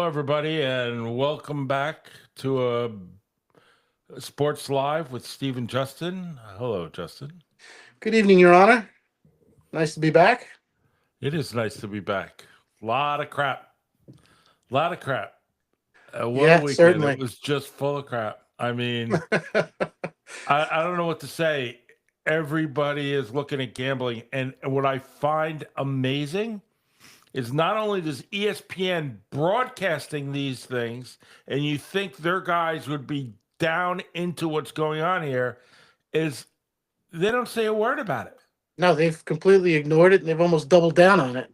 everybody, and welcome back to Sports Live with Steve and Justin. Hello, Justin. Good evening, Your Honor. Nice to be back. It is nice to be back. Lot of crap. Lot of crap. What a Yeah, weekend. It certainly. was just full of crap. I mean, I don't know what to say. Everybody is looking at gambling. And what I find amazing is not only does ESPN broadcasting these things, and you think their guys would be down into what's going on here, is they don't say a word about it. No, they've completely ignored it and they've almost doubled down on it.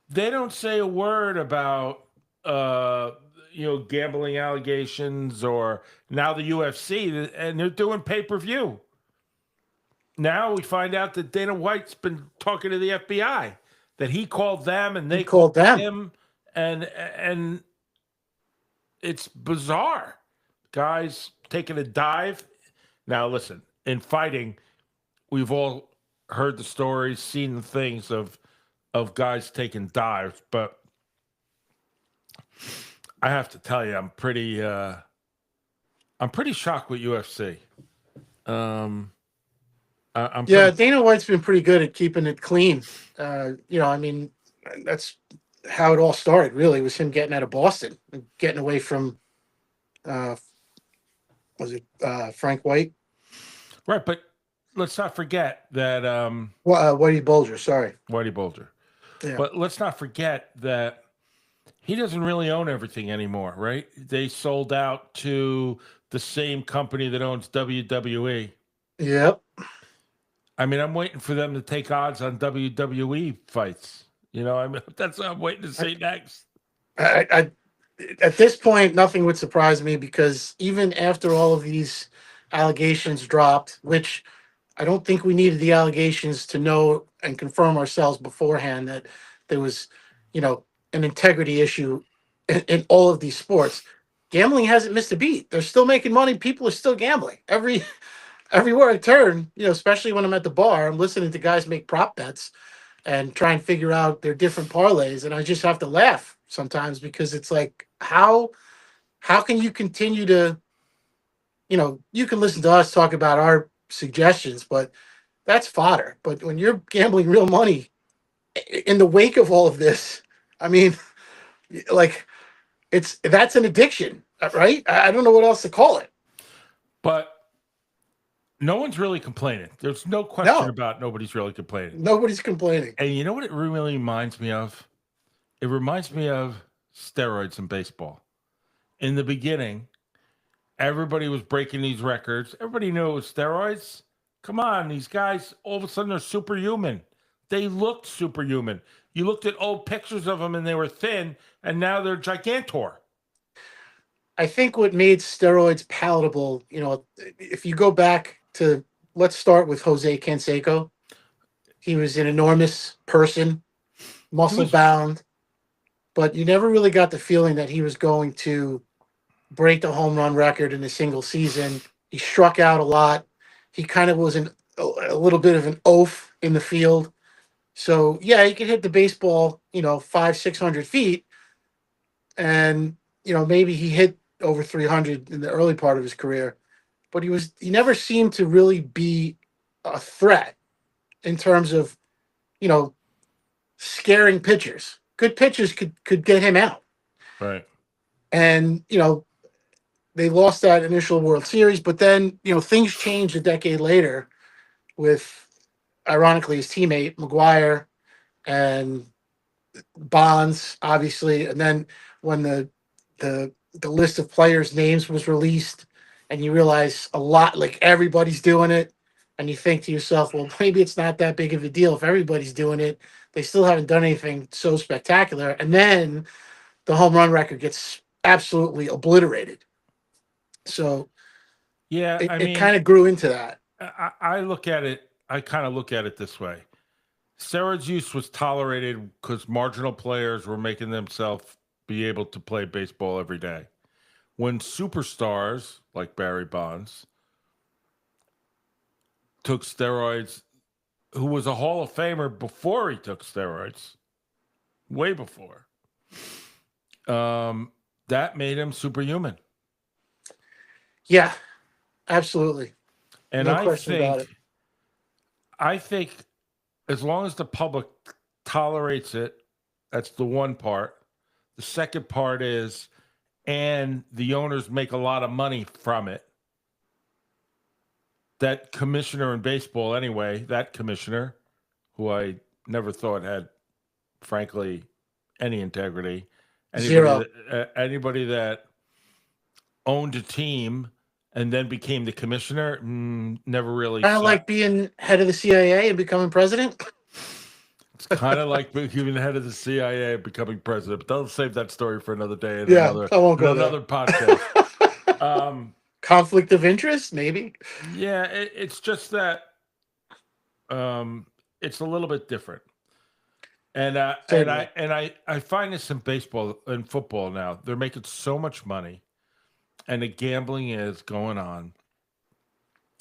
They don't say a word about uh gambling allegations or now the UFC, and they're doing pay-per-view. Now we find out that Dana White's been talking to the FBI, that he called them and He they called called them. him, and it's bizarre. Guys taking a dive. Now listen, in fighting, we've all heard the stories, seen the things of guys taking dives, but I have to tell you, I'm pretty shocked with UFC. Um, I'm Yeah, pretty. Dana White's been pretty good at keeping it clean. I mean, that's how it all started, really, was him getting out of Boston and getting away from, uh, was it Frank White? Right, but let's not forget that Well, Whitey Bulger, sorry. Whitey Bulger. Yeah. But let's not forget that he doesn't really own everything anymore, right? They sold out to the same company that owns WWE. Yep. I mean, I'm waiting for them to take odds on WWE fights. I mean, that's what I'm waiting to I, see next. I, at this point, nothing would surprise me because even after all of these allegations dropped, which I don't think we needed the allegations to know and confirm ourselves beforehand that there was, an integrity issue in all of these sports. Gambling hasn't missed a beat. They're still making money. People are still gambling. Everywhere I turn, especially when I'm at the bar, I'm listening to guys make prop bets and try and figure out their different parlays, and I just have to laugh sometimes because it's like how can you continue to, you can listen to us talk about our suggestions, but that's fodder. But when you're gambling real money in the wake of all of this, I mean, like that's an addiction, right? I don't know what else to call it. But no one's really complaining. There's no question No, about nobody's really complaining. nobody's complaining. And you know what it really reminds me of? It reminds me of steroids in baseball. In the beginning, everybody was breaking these records. Everybody knew it was steroids. Come on, these guys, all of a sudden, they're superhuman. They looked superhuman. You looked at old pictures of them and they were thin, and now they're gigantor. I think what made steroids palatable, if you go back to, let's start with Jose Canseco. He was an enormous person, He muscle was, bound, but you never really got the feeling that he was going to break the home run record in a single season. He struck out a lot. He kind of was a little bit of an oaf in the field. So yeah, he could hit the baseball, 500-600 feet, and maybe he hit over 300 in the early part of his career, but he never seemed to really be a threat in terms of you know scaring pitchers. Good pitchers could get him out, right. and they lost that initial World Series, but then things changed a decade later with, ironically, his teammate McGuire and Bonds, obviously, and then when the list of players' names was released, and you realize a lot, like everybody's doing it, and you think to yourself, well, maybe it's not that big of a deal if everybody's doing it. They still haven't done anything so spectacular, and then the home run record gets absolutely obliterated. So Yeah, it kind of grew into that. I look at it, I kind of look at it this way. Steroids use was tolerated because marginal players were making themselves be able to play baseball every day. When superstars like Barry Bonds took steroids, who was a Hall of Famer before he took steroids, way before, that made him superhuman. Yeah, absolutely. And No question about it. I think as long as the public tolerates it, that's the one part. The second part is, and the owners make a lot of money from it. That commissioner in baseball, anyway, that commissioner, who I never thought had, frankly, any integrity. Zero. Anybody that owned a team and then became the commissioner, never really Kind of sat. like being head of the CIA and becoming president. It's kind of like becoming head of the CIA and becoming president. But they'll save that story for another day and Yeah, I won't go another there. podcast. Conflict of interest, maybe. Yeah, it's just that it's a little bit different. And I find this in baseball and football now. They're making so much money, and the gambling is going on,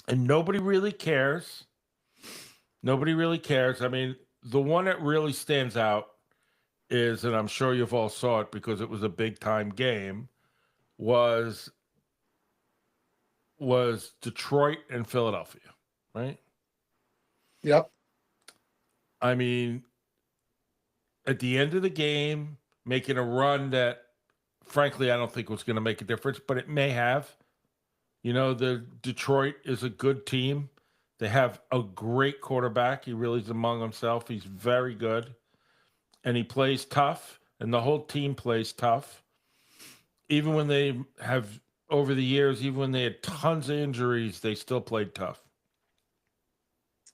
and nobody really cares. Nobody really cares. I mean, the one that really stands out is, and I'm sure you've all saw it because it was a big time game, was Detroit and Philadelphia, right? Yep. I mean, at the end of the game, making a run that, frankly, I don't think was going to make a difference, but it may have. You know, the Detroit is a good team. They have a great quarterback. He really is among himself. He's very good. And he plays tough, and the whole team plays tough. Even when they have, over the years, even when they had tons of injuries, they still played tough.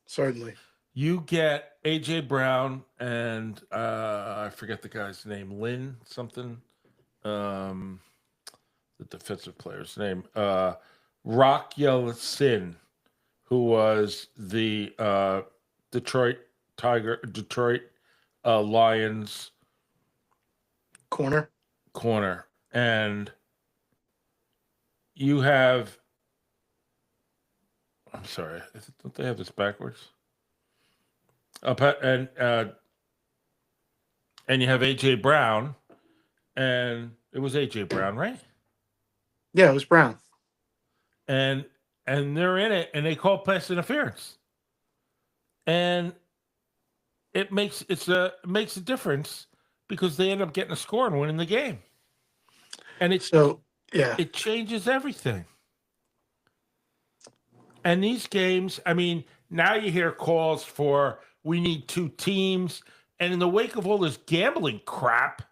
Certainly. You get A.J. Brown and I forget the guy's name, Lynn something, the defensive player's name, Rock Sin, who was the Detroit Lions Corner. And you have, I'm sorry, don't they have this backwards? And you have A.J. Brown, and it was A.J. Brown, right? Yeah, it was Brown. And they're in it, and they call pass interference, and it makes a difference because they end up getting a score and winning the game, and it changes everything. And these games, I mean, now you hear calls for we need two teams, and in the wake of all this gambling crap,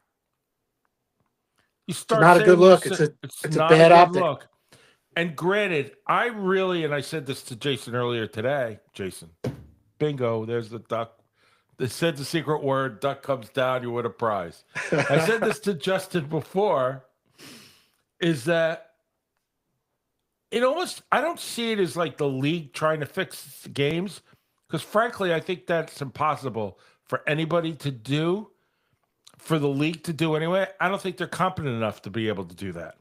you start it's not a good look. It's a bad optic. Look. And granted, and I said this to Jason earlier today, Jason, bingo, there's the duck. They said the secret word, duck comes down, you win a prize. I said this to Justin before, is that I don't see it as like the league trying to fix games, because frankly, I think that's impossible for anybody to do, for the league to do anyway. I don't think they're competent enough to be able to do that.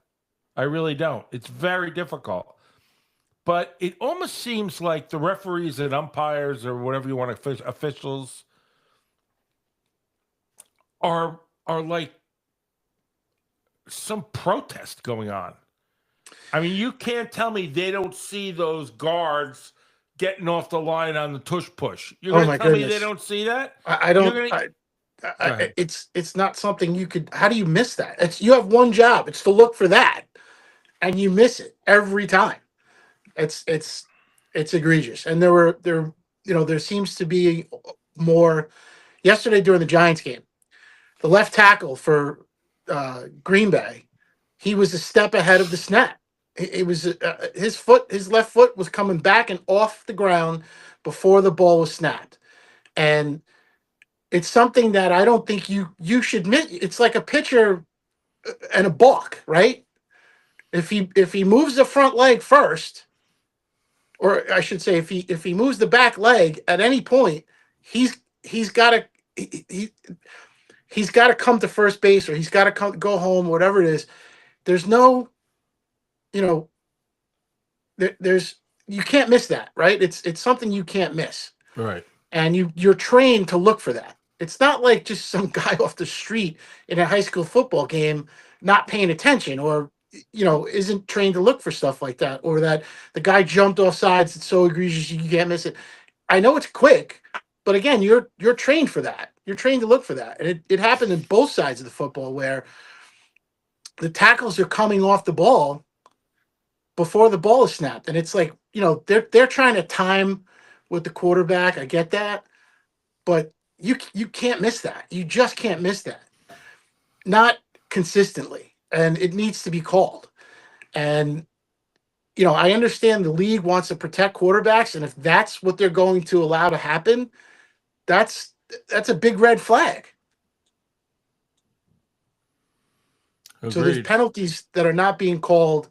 I really don't. It's very difficult. But it almost seems like the referees and umpires, or whatever you want to, officials, are like some protest going on. I mean, you can't tell me they don't see those guards getting off the line on the tush push. You're going to tell me they don't see that? I don't. It's not something you could. How do you miss that? You have one job. It's to look for that, and you miss it every time. It's egregious. And there seems to be more. Yesterday during the Giants game, the left tackle for Green Bay, he was a step ahead of the snap. It was his left foot was coming back and off the ground before the ball was snapped, and it's something that I don't think you should miss. It's like a pitcher and a balk, right? If he moves the front leg first, or I should say, if he moves the back leg at any point, he's got to come to first base, or he's got to go home, whatever it is. There's no, there's you can't miss that, right? It's something you can't miss, right? And you're trained to look for that. It's not like just some guy off the street in a high school football game not paying attention or isn't trained to look for stuff like that, or that the guy jumped off sides. It's so egregious you can't miss it. I know it's quick, but again, you're trained for that. You're trained to look for that. And it happened in both sides of the football where the tackles are coming off the ball before the ball is snapped. And it's like, they're trying to time with the quarterback. I get that. But you can't miss that. You just can't miss that. Not consistently. And it needs to be called. And I understand the league wants to protect quarterbacks, and if that's what they're going to allow to happen, that's a big red flag. Agreed. So there's penalties that are not being called.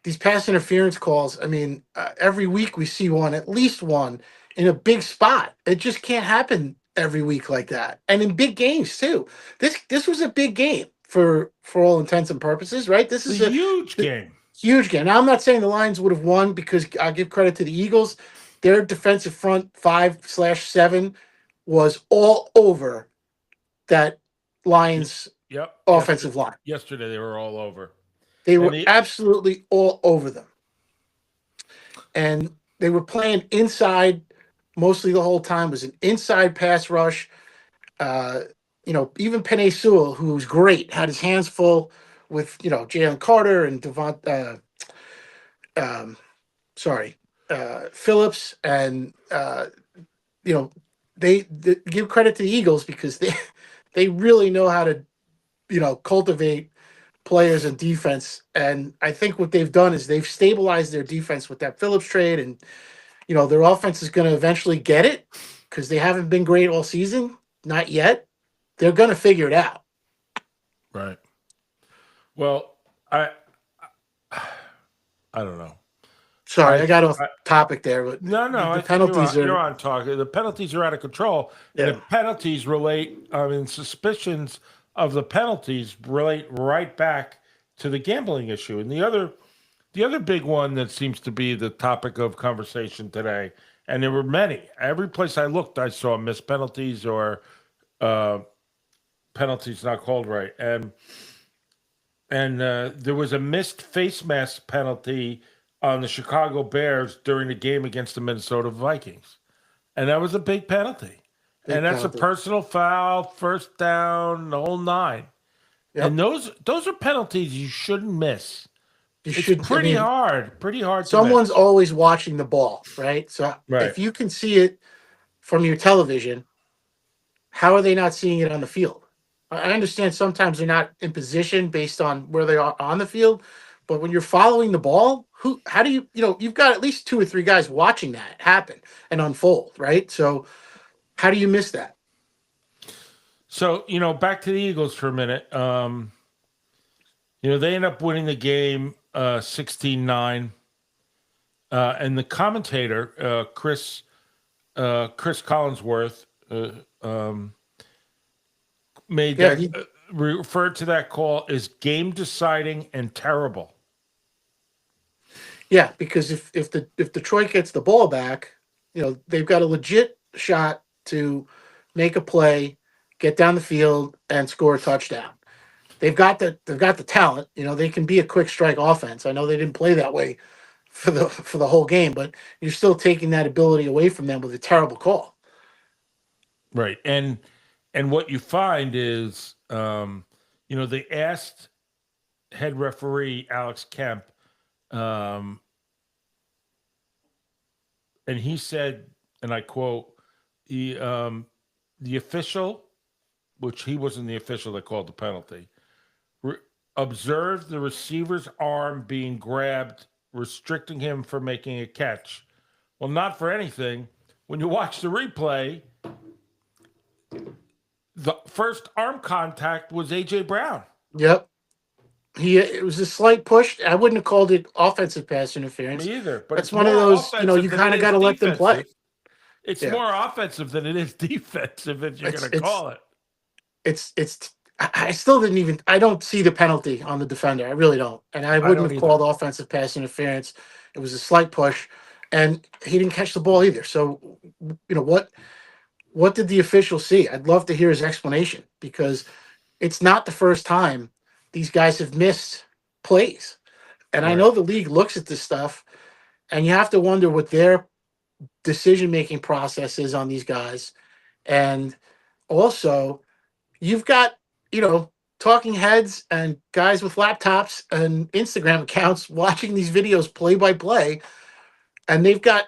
These pass interference calls. I mean, every week we see one, at least one, in a big spot. It just can't happen every week like that, and in big games too. This was a big game for all intents and purposes, right? This is a huge game. Huge game. Now, I'm not saying the Lions would have won because I'll give credit to the Eagles. Their defensive front 5/7 was all over that Lions offensive line. Yesterday, they were all over. They were absolutely all over them. And they were playing inside mostly the whole time. It was an inside pass rush. Even Penei Sewell, who was great, had his hands full with Jalen Carter and Phillips, and they give credit to the Eagles because they really know how to cultivate players and defense. And I think what they've done is they've stabilized their defense with that Phillips trade, and their offense is going to eventually get it because they haven't been great all season, not yet. They're going to figure it out. Right. Well, I don't know. Sorry, I got off topic there, but no, the penalties you're on target. The penalties are out of control. Yeah. And the penalties relate. Suspicions of the penalties relate right back to the gambling issue. And the other big one that seems to be the topic of conversation today, and there were many. Every place I looked, I saw missed penalties or penalties not called right, and there was a missed face mask penalty on the Chicago Bears during the game against the Minnesota Vikings, and that was a big penalty. That's a personal foul, first down, the whole nine. Yep. And those are penalties you shouldn't miss. It's pretty hard. Someone's always watching the ball, right? So if you can see it from your television, how are they not seeing it on the field? I understand sometimes they're not in position based on where they are on the field, but when you're following the ball, how do you've got at least 2 or 3 guys watching that happen and unfold, right? So how do you miss that? So, back to the Eagles for a minute. They end up winning the game 16-9. And the commentator, Chris Collinsworth, referred to that call as game deciding and terrible. Yeah, because if Detroit gets the ball back, they've got a legit shot to make a play, get down the field, and score a touchdown. They've got the talent. They can be a quick strike offense. I know they didn't play that way for the whole game, but you're still taking that ability away from them with a terrible call. Right, and what you find is, they asked head referee Alex Kemp, and he said, and I quote, the official, which he wasn't the official that called the penalty, observed the receiver's arm being grabbed, restricting him from making a catch. Well, not for anything. When you watch the replay, the first arm contact was A.J. Brown. Yep. It was a slight push. I wouldn't have called it offensive pass interference. Me either. But it's one of those, you kind of got to let them play. It's more offensive than it is defensive if you're going to call it. I still didn't even, I don't see the penalty on the defender. I really don't. And I wouldn't have called offensive pass interference. It was a slight push, and he didn't catch the ball either. So, what did the official see? I'd love to hear his explanation because it's not the first time these guys have missed plays. And I Right. know the league looks at this stuff, and you have to wonder what their decision making process is on these guys. And also, you've got, you know, talking heads and guys with laptops and Instagram accounts watching these videos play by play, and they've got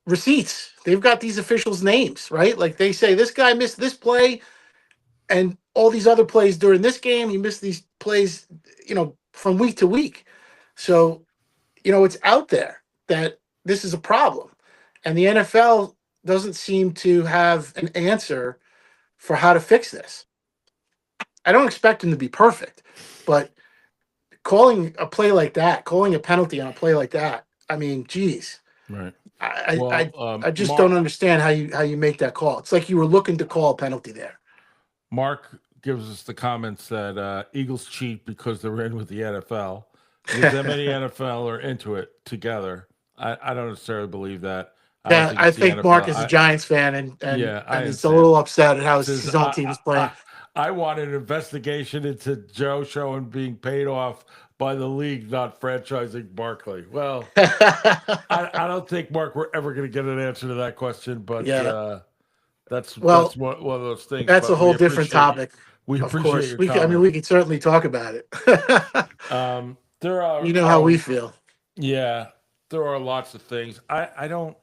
receipts. They've got these officials' names, right? Like they say, this guy missed this play and all these other plays during this game. He missed these plays, from week to week. So, it's out there that this is a problem. And the NFL doesn't seem to have an answer for how to fix this. I don't expect him to be perfect, but calling a play like that, calling a penalty on a play like that, I mean, geez, Right. I I, Well, I just don't Mark understand how you make that call. It's like you were looking to call a penalty there. Mark gives us the comments that Eagles cheat because they're in with the NFL, because them and the NFL are into it together. I don't necessarily believe that. I don't Yeah, think I it's the think Mark NFL. is a Giants fan, and and Yeah, I and he's a understand. little upset at how Says his own team is playing. I want an investigation into Joe Schoen being paid off by the league, not franchising Barkley. Well, I don't think, Mark, we're ever going to get an answer to that question, but Yeah, that's well, one of those things. that's a But we whole different appreciate topic. we Of appreciate course, your I mean, comment. we could certainly talk about it. There are You know how we feel. yeah, there are lots of things. I don't.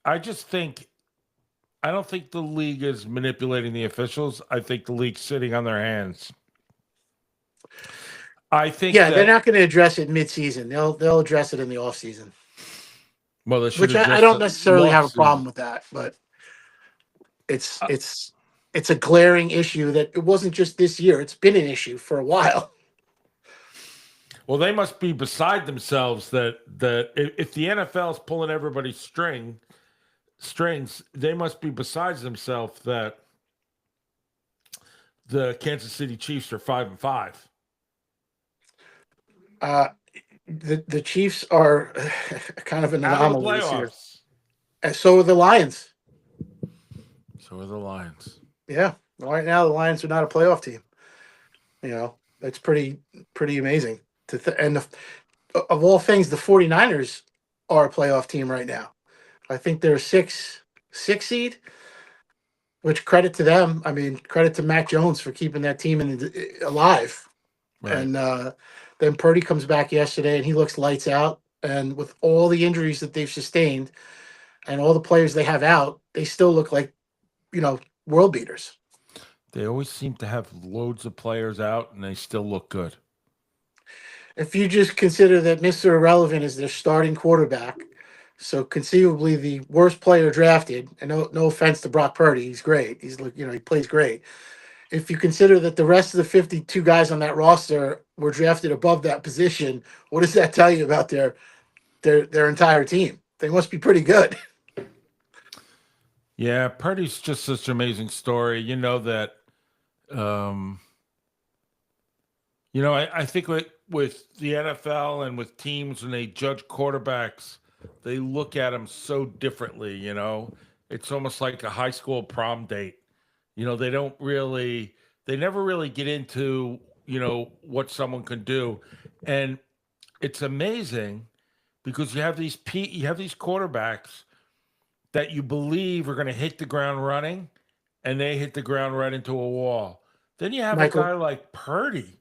I just think I don't think the league is manipulating the officials. I think the league's sitting on their hands. I think Yeah, they're that not going to address it mid-season. They'll address it in the off-season, well, they should which I address don't the necessarily off have a problem season. with that. But it's Uh, it's it's a glaring issue that it wasn't just this year. It's been an issue for a while. well, they must be beside themselves that if the NFL is pulling everybody's strings, they must be besides themselves that the Kansas City Chiefs are 5-5. Uh, the Chiefs are kind of an Out of the anomaly this year, playoffs. and so are the Lions. So are the Lions. Yeah, right now the Lions are not a playoff team. That's pretty amazing. And of all things, the 49ers are a playoff team right now. I think they're six seed, which credit to them. I mean, credit to Mac Jones for keeping that team alive. Right. And then Purdy comes back yesterday and he looks lights out. And with all the injuries that they've sustained and all the players they have out, they still look like, world beaters. They always seem to have loads of players out and they still look good. If you just consider that Mr. Irrelevant is their starting quarterback, so conceivably the worst player drafted, and no offense to Brock Purdy, he's great. He plays great. If you consider that the rest of the 52 guys on that roster were drafted above that position, what does that tell you about their entire team? They must be pretty good. Yeah, Purdy's just such an amazing story. You know that um I think with the NFL and with teams when they judge quarterbacks, they look at them so differently, It's almost like a high school prom date. They don't really they never really get into, what someone can do. And it's amazing because you have these quarterbacks that you believe are going to hit the ground running and they hit the ground right into a wall. Then you have a Michael. guy like Purdy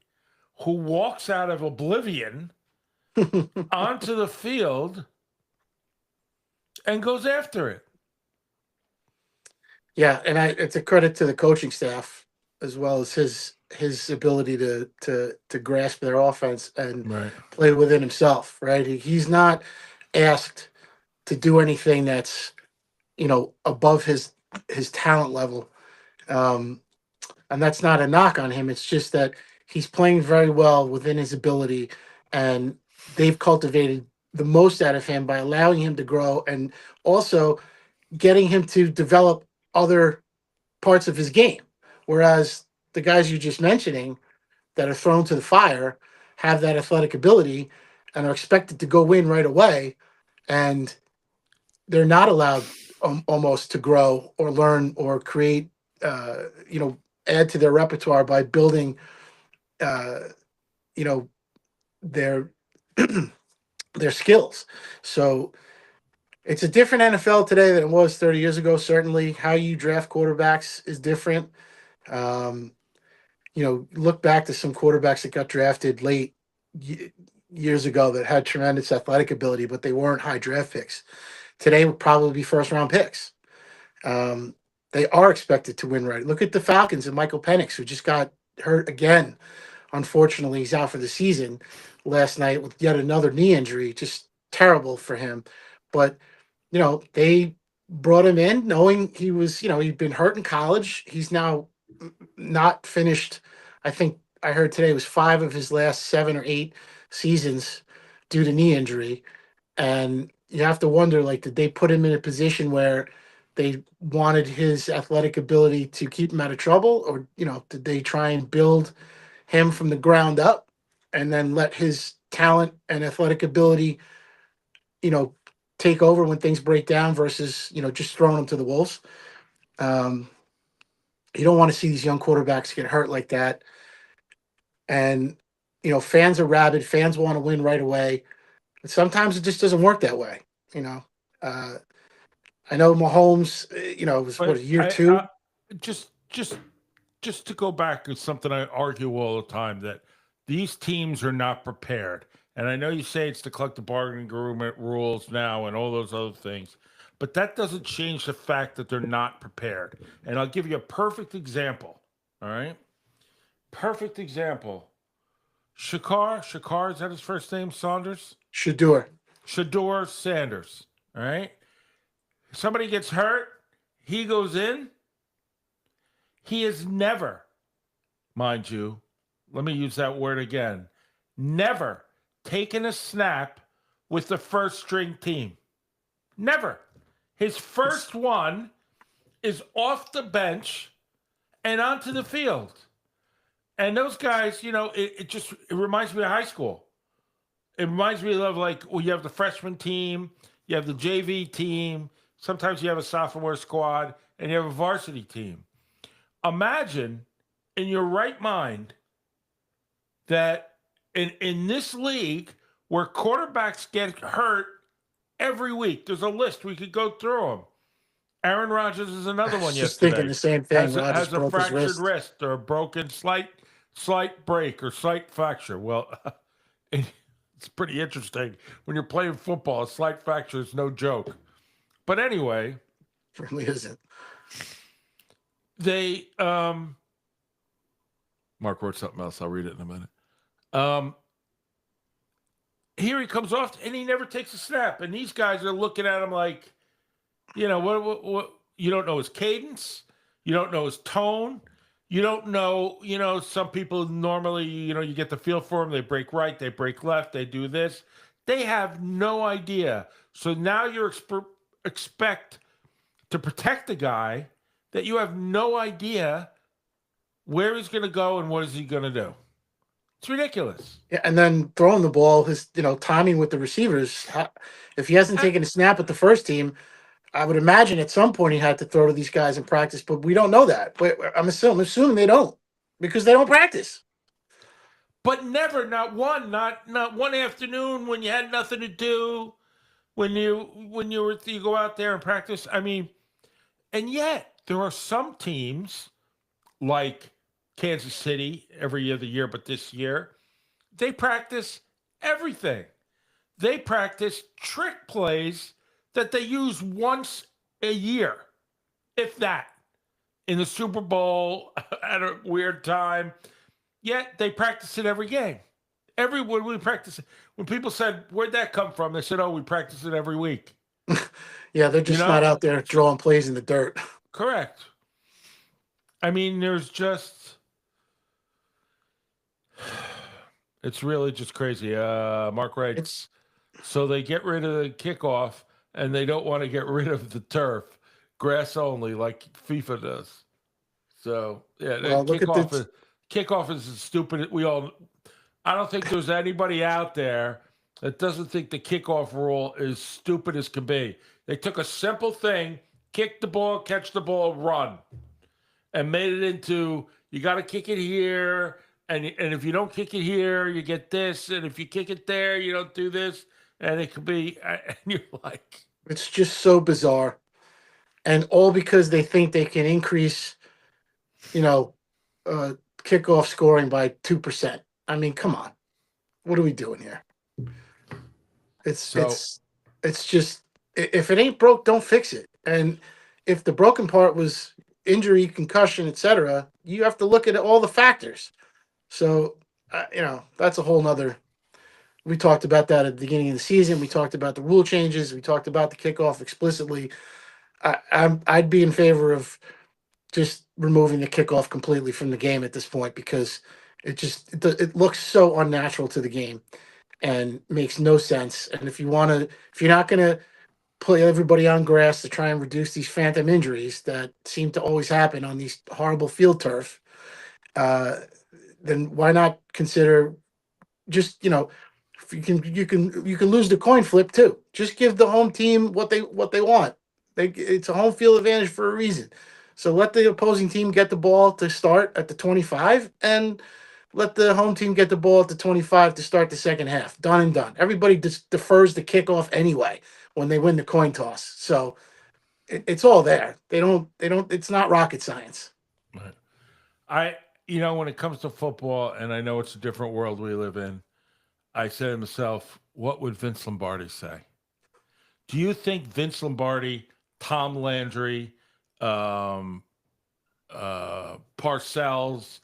who walks out of oblivion onto the field and goes after it. Yeah, and it's a credit to the coaching staff as well as his ability to grasp their offense and Right. play within himself. Right, he's not asked to do anything that's above his talent level, um, and that's not a knock on him. It's just that he's playing very well within his ability, and they've cultivated the most out of him by allowing him to grow and also getting him to develop other parts of his game. Whereas the guys you're just mentioning that are thrown to the fire have that athletic ability and are expected to go in right away, and they're not allowed almost to grow or learn or create, add to their repertoire by building, uh, you know, their their skills. So it's a different NFL today than it was 30 years ago. Certainly, how you draft quarterbacks is different. Um, look back to some quarterbacks that got drafted late years ago that had tremendous athletic ability, but they weren't high draft picks. Today would probably be first round picks. Um, they are expected to win right. Look at the Falcons and Michael Penix, who just got hurt again. Unfortunately, he's out for the season last night with yet another knee injury. Just terrible for him. But, they brought him in knowing he was, he'd been hurt in college. He's now not finished. I think I heard today it was 5 of his last 7 or 8 seasons due to knee injury. And you have to wonder, like, did they put him in a position where they wanted his athletic ability to keep him out of trouble? Or, did they try and build him from the ground up and then let his talent and athletic ability, take over when things break down versus, just throwing them to the wolves? Um, you don't want to see these young quarterbacks get hurt like that. And, fans are rabid. Fans want to win right away. But sometimes it just doesn't work that way. Uh, I know Mahomes, was But year 2? just to go back is something I argue all the time, that these teams are not prepared. And I know you say it's the collective bargaining agreement rules now and all those other things, but that doesn't change the fact that they're not prepared. And I'll give you a perfect example. All right. Perfect example. Shakar, is that his first name? Saunders? Shador Sanders. All right. Somebody gets hurt, he goes in. He has never, mind you, let me use that word again, never taken a snap with the first string team. Never. His first one is off the bench and onto the field. And those guys, it reminds me of high school. It reminds me of, like, you have the freshman team, you have the JV team, sometimes you have a sophomore squad, and you have a varsity team. Imagine in your right mind that in this league where quarterbacks get hurt every week, there's a list. We could go through them. Aaron Rodgers is another one just yesterday. thinking the same thing. Has a broke his fractured wrist or a broken slight break or slight fracture. Well, it's pretty interesting. When you're playing football, a slight fracture is no joke. But anyway, It really isn't. they Mark wrote something else. I'll read it in a minute. Here he comes off and he never takes a snap. And these guys are looking at him like, what you don't know his cadence, you don't know his tone, you don't know, some people normally, you get the feel for them, they break right, they break left, they do this. They have no idea. So now you're expect to protect the guy that you have no idea where he's going to go and what is he going to do. It's ridiculous. Yeah, and then throwing the ball, his timing with the receivers. If he hasn't taken a snap with the first team, I would imagine at some point he had to throw to these guys in practice, but we don't know that. But I'm assuming they don't, because they don't practice. But never, not one afternoon when you had nothing to do, when you go out there and practice. I mean, and yet there are some teams like Kansas City every other year, but this year they practice everything. They practice trick plays that they use once a year, if that, in the Super Bowl at a weird time. Yet they practice it every game. When we practice it. When people said, "Where'd that come from?" They said, "Oh, we practice it every week." Yeah, they're just not out there drawing plays in the dirt. Correct. I mean, there's just, it's really just crazy. Mark writes, so they get rid of the kickoff and they don't want to get rid of the turf, grass only, like FIFA does. So yeah, Well, kickoff is stupid. I don't think there's anybody out there that doesn't think the kickoff rule is stupid as can be. They took a simple thing kick the ball, catch the ball, run, and made it into you got to kick it here, and if you don't kick it here, you get this, and if you kick it there, you don't do this, and it could be, and you're like, It's just so bizarre, and all because they think they can increase, you know, uh, kickoff scoring by 2%. I mean, come on, what are we doing here? It's so it's it's just if it ain't broke, don't fix it. And if the broken part was injury, concussion, etc., you have to look at all the factors. So that's a whole nother. We talked about that at the beginning of the season. We talked about the rule changes. We talked about the kickoff explicitly. I'd be in favor of just removing the kickoff completely from the game at this point because it looks so unnatural to the game and makes no sense. And if you're not gonna put everybody on grass to try and reduce these phantom injuries that seem to always happen on these horrible field turf, uh, then why not consider just if you can lose the coin flip too. Just give the home team what they want. It's a home field advantage for a reason. So let the opposing team get the ball to start at the 25 and let the home team get the ball at the 25 to start the second half. Done and done. Everybody just defers the kickoff anyway when they win the coin toss. So it's all there. They don't it's not rocket science. I, when it comes to football, and I know it's a different world we live in, I said to myself, what would Vince Lombardi say? Do you think Vince Lombardi, Tom Landry, Parcells,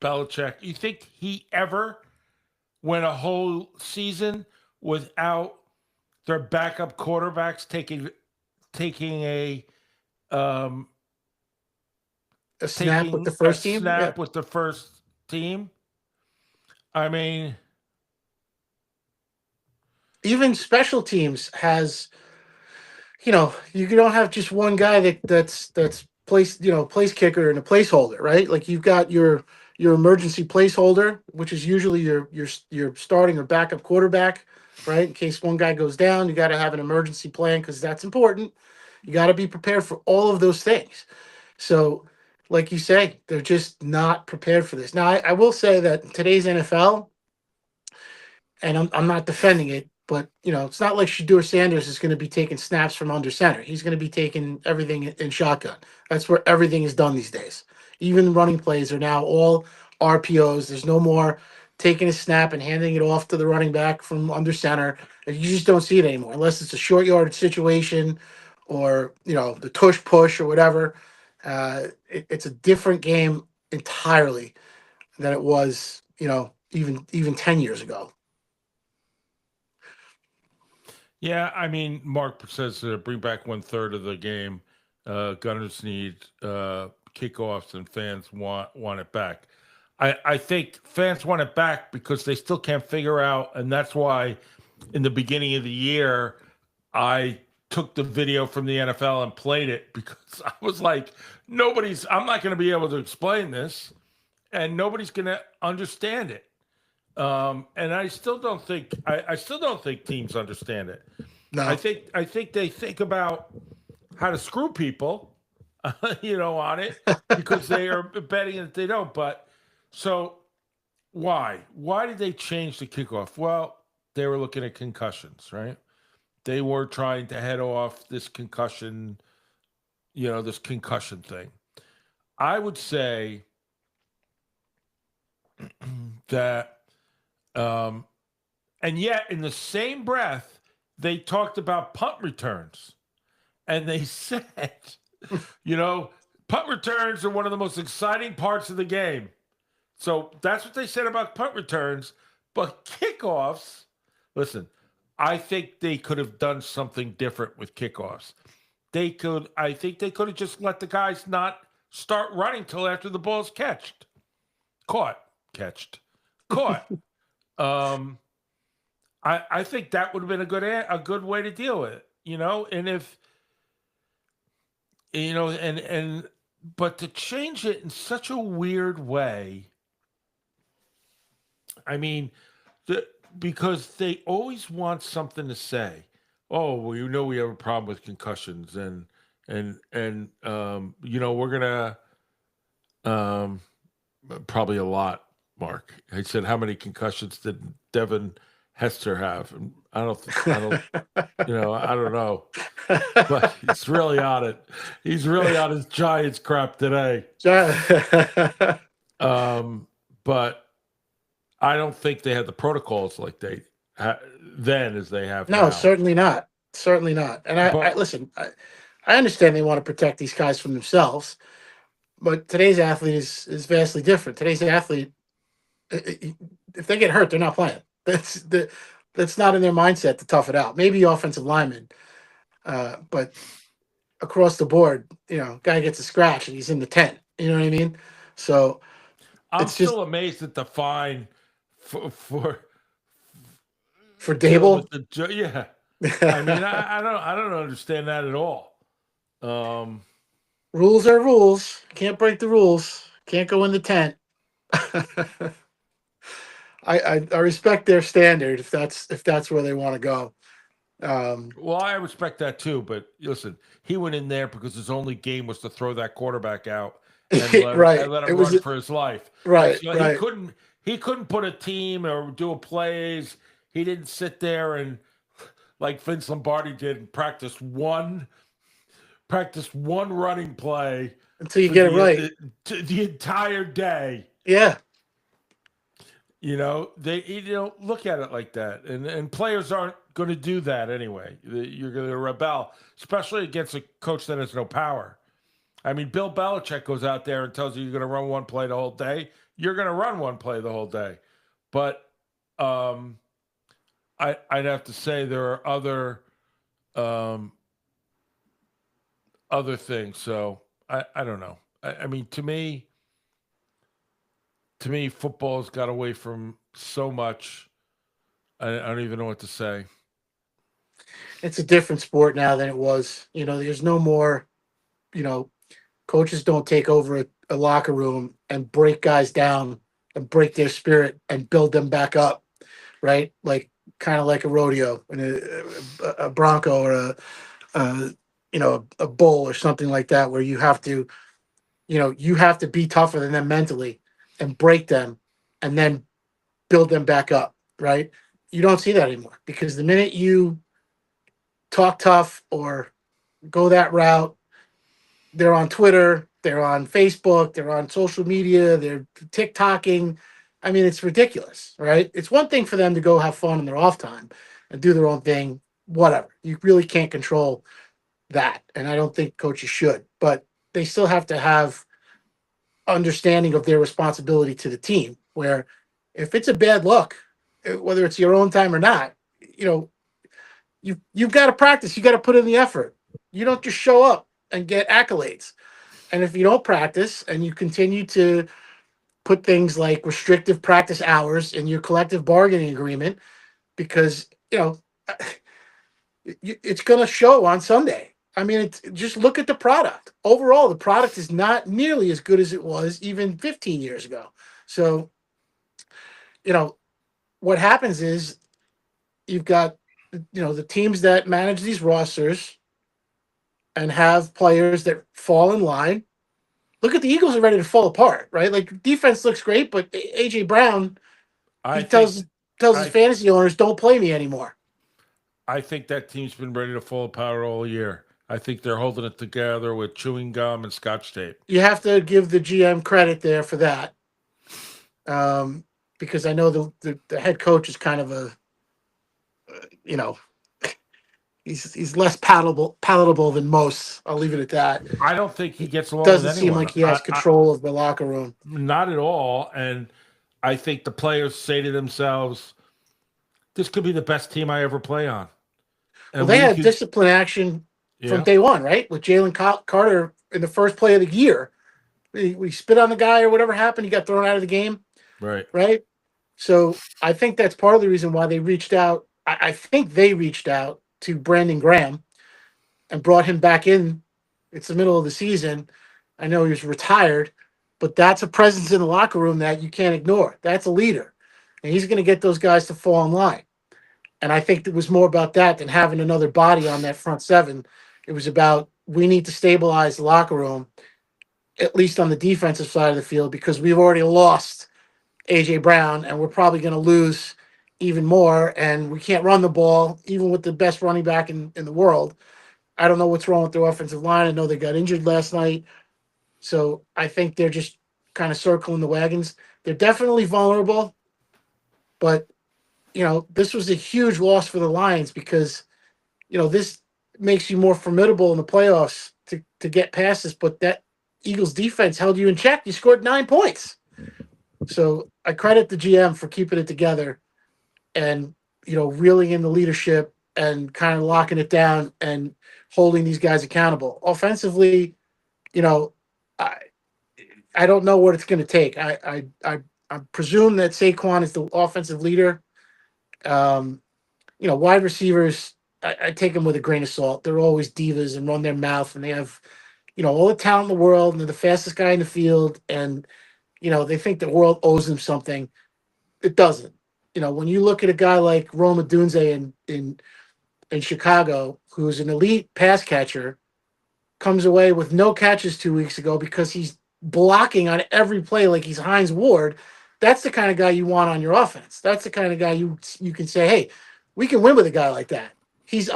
Belichick, you think he ever went a whole season without their backup quarterbacks taking A snap with the a first team? Yeah. snap with the first team? I mean, Even special teams has, you don't have just one guy that's place kicker and a placeholder, right? Like you've got your emergency placeholder, which is usually your starting or backup quarterback, right? In case one guy goes down, you got to have an emergency plan because that's important. You got to be prepared for all of those things. So, like you say, they're just not prepared for this. Now, I will say that in today's NFL, and I'm not defending it, but it's not like Shador Sanders is going to be taking snaps from under center. He's going to be taking everything in shotgun. That's where everything is done these days. Even running plays are now all RPOs. There's no more taking a snap and handing it off to the running back from under center. You just don't see it anymore unless it's a short yardage situation or the tush push or whatever. It's a different game entirely than it was even 10 years ago. yeah, I mean, Mark says bring back 1/3 of the game. Gunners need kickoffs, and fans want it back. I think fans want it back because they still can't figure out, and that's why in the beginning of the year, I took the video from the NFL and played it because I was like, I'm not going to be able to explain this, and nobody's going to understand it. And I still don't think teams understand it. I No. think they think about how to screw people, on it because they are betting that they don't. But so why? Why did they change the kickoff? Well, they were looking at concussions, right? They were trying to head off this concussion, this concussion thing. I would say that, and yet in the same breath, they talked about punt returns. And they said, punt returns are one of the most exciting parts of the game. So that's what they said about punt returns. But kickoffs, listen, I think they could have done something different with kickoffs. I think they could have just let the guys not start running till after the ball's caught. I think that would have been a good way to deal with it, and if, but to change it in such a weird way, I mean, because they always want something to say. oh, well, we have a problem with concussions, and we're gonna um, probably a lot. Mark, I said, how many concussions did Devin Hester have? And I don't, I don't know, but he's really on it. He's really on his Giants crap today. Um, but I don't think they had the protocols like they then as they have No, now. certainly not. Certainly not. And I But listen. I understand they want to protect these guys from themselves, but today's athlete is vastly different. Today's athlete, if they get hurt, they're not playing. That's not in their mindset to tough it out. Maybe offensive linemen, but across the board, guy gets a scratch and he's in the tent. You know what I mean? So I'm it's just still amazed at the fine for for dealing with Dable. the yeah. I mean, I don't understand that at all. Um, Rules are rules. Can't break the rules. Can't go in the tent. I respect their standard if that's where they want to go. Um, well, I respect that too, but listen, he went in there because his only game was to throw that quarterback out and right. let It him was run for his life. right, He right. couldn't put a team or do a plays. He didn't sit there and like Vince Lombardi did and practice one running play Until you for get it right. the entire day. Yeah. They you don't look at it like that, and players aren't going to do that anyway. You're going to rebel, especially against a coach that has no power. I mean, Bill Belichick goes out there and tells you you're going to run one play the whole day. You're going to run one play the whole day, but um, I'd have to say there are um, other things. So I don't know. I mean, to me, football's got away from so much. I don't even know what to say. It's a different sport now than it was. There's no more, you know, coaches don't take over a locker room and break guys down and break their spirit and build them back up, right? Like kind of like a rodeo and a bronco or a a bull or something like that, where you have to be tougher than them mentally and break them and then build them back up, right? You don't see that anymore because the minute you talk tough or go that route, they're on Twitter, they're on Facebook, they're on social media, they're TikToking. I mean, it's ridiculous, right? It's one thing for them to go have fun in their off time and do their own thing, whatever. You really can't control that. And I don't think coaches should, but they still have to have understanding of their responsibility to the team. Where if it's a bad look, whether it's your own time or not, you know, you've got to practice. You got to put in the effort. You don't just show up and get accolades. And if you don't practice and you continue to put things like restrictive practice hours in your collective bargaining agreement, because it's going to show on Sunday. I mean, just look at the product. Overall, the product is not nearly as good as it was even 15 years ago. So, you know, what happens is you've got, the teams that manage these rosters and have players that fall in line. Look at the Eagles are ready to fall apart, right? Like defense looks great, but AJ Brown, I he think tells his I fantasy owners, don't play me anymore. I think that team's been ready to fall apart all year. I think they're holding it together with chewing gum and scotch tape. You have to give the GM credit there for that. Because I know the head coach is kind of you know, he's less palatable than most. I'll leave it at that. I don't think he gets along with Doesn't seem anyone. like he has control of the locker room. Not at all. And I think the players say to themselves, "This could be the best team I ever play on." Well, And they we had could, discipline action from yeah, day one, right? With Jalen Carter in the first play of the year. We spit on the guy or whatever happened. He got thrown out of the game, right. right? So I think that's part of the reason why they reached out. I think they reached out to Brandon Graham and brought him back in. It's the middle of the season. I know he was retired, but that's a presence in the locker room that you can't ignore. That's a leader, and he's going to get those guys to fall in line. And I think it was more about that than having another body on that front seven. It was about we need to stabilize the locker room, at least on the defensive side of the field, because we've already lost AJ Brown and we're probably going to lose even more. And we can't run the ball, even with the best running back in the world. I don't know what's wrong with their offensive line. I know they got injured last night. So I think they're just kind of circling the wagons. They're definitely vulnerable, but this was a huge loss for the Lions because this makes you more formidable in the playoffs to get past this. But that Eagles defense held you in check. You scored 9 points. So I credit the GM for keeping it together and reeling in the leadership and kind of locking it down and holding these guys accountable. Offensively, you know, I I don't know what it's going to take. I presume that Saquon is the offensive leader. Um, wide receivers, I take them with a grain of salt. They're always divas and run their mouth, and they have all the talent in the world, and they're the fastest guy in the field, and they think the world owes them something. It doesn't. When you look at a guy like Roma Dunze in Chicago, who's an elite pass catcher, comes away with no catches 2 weeks ago because he's blocking on every play like he's Hines Ward. That's the kind of guy you want on your offense. That's the kind of guy you can say, hey, we can win with a guy like that. He's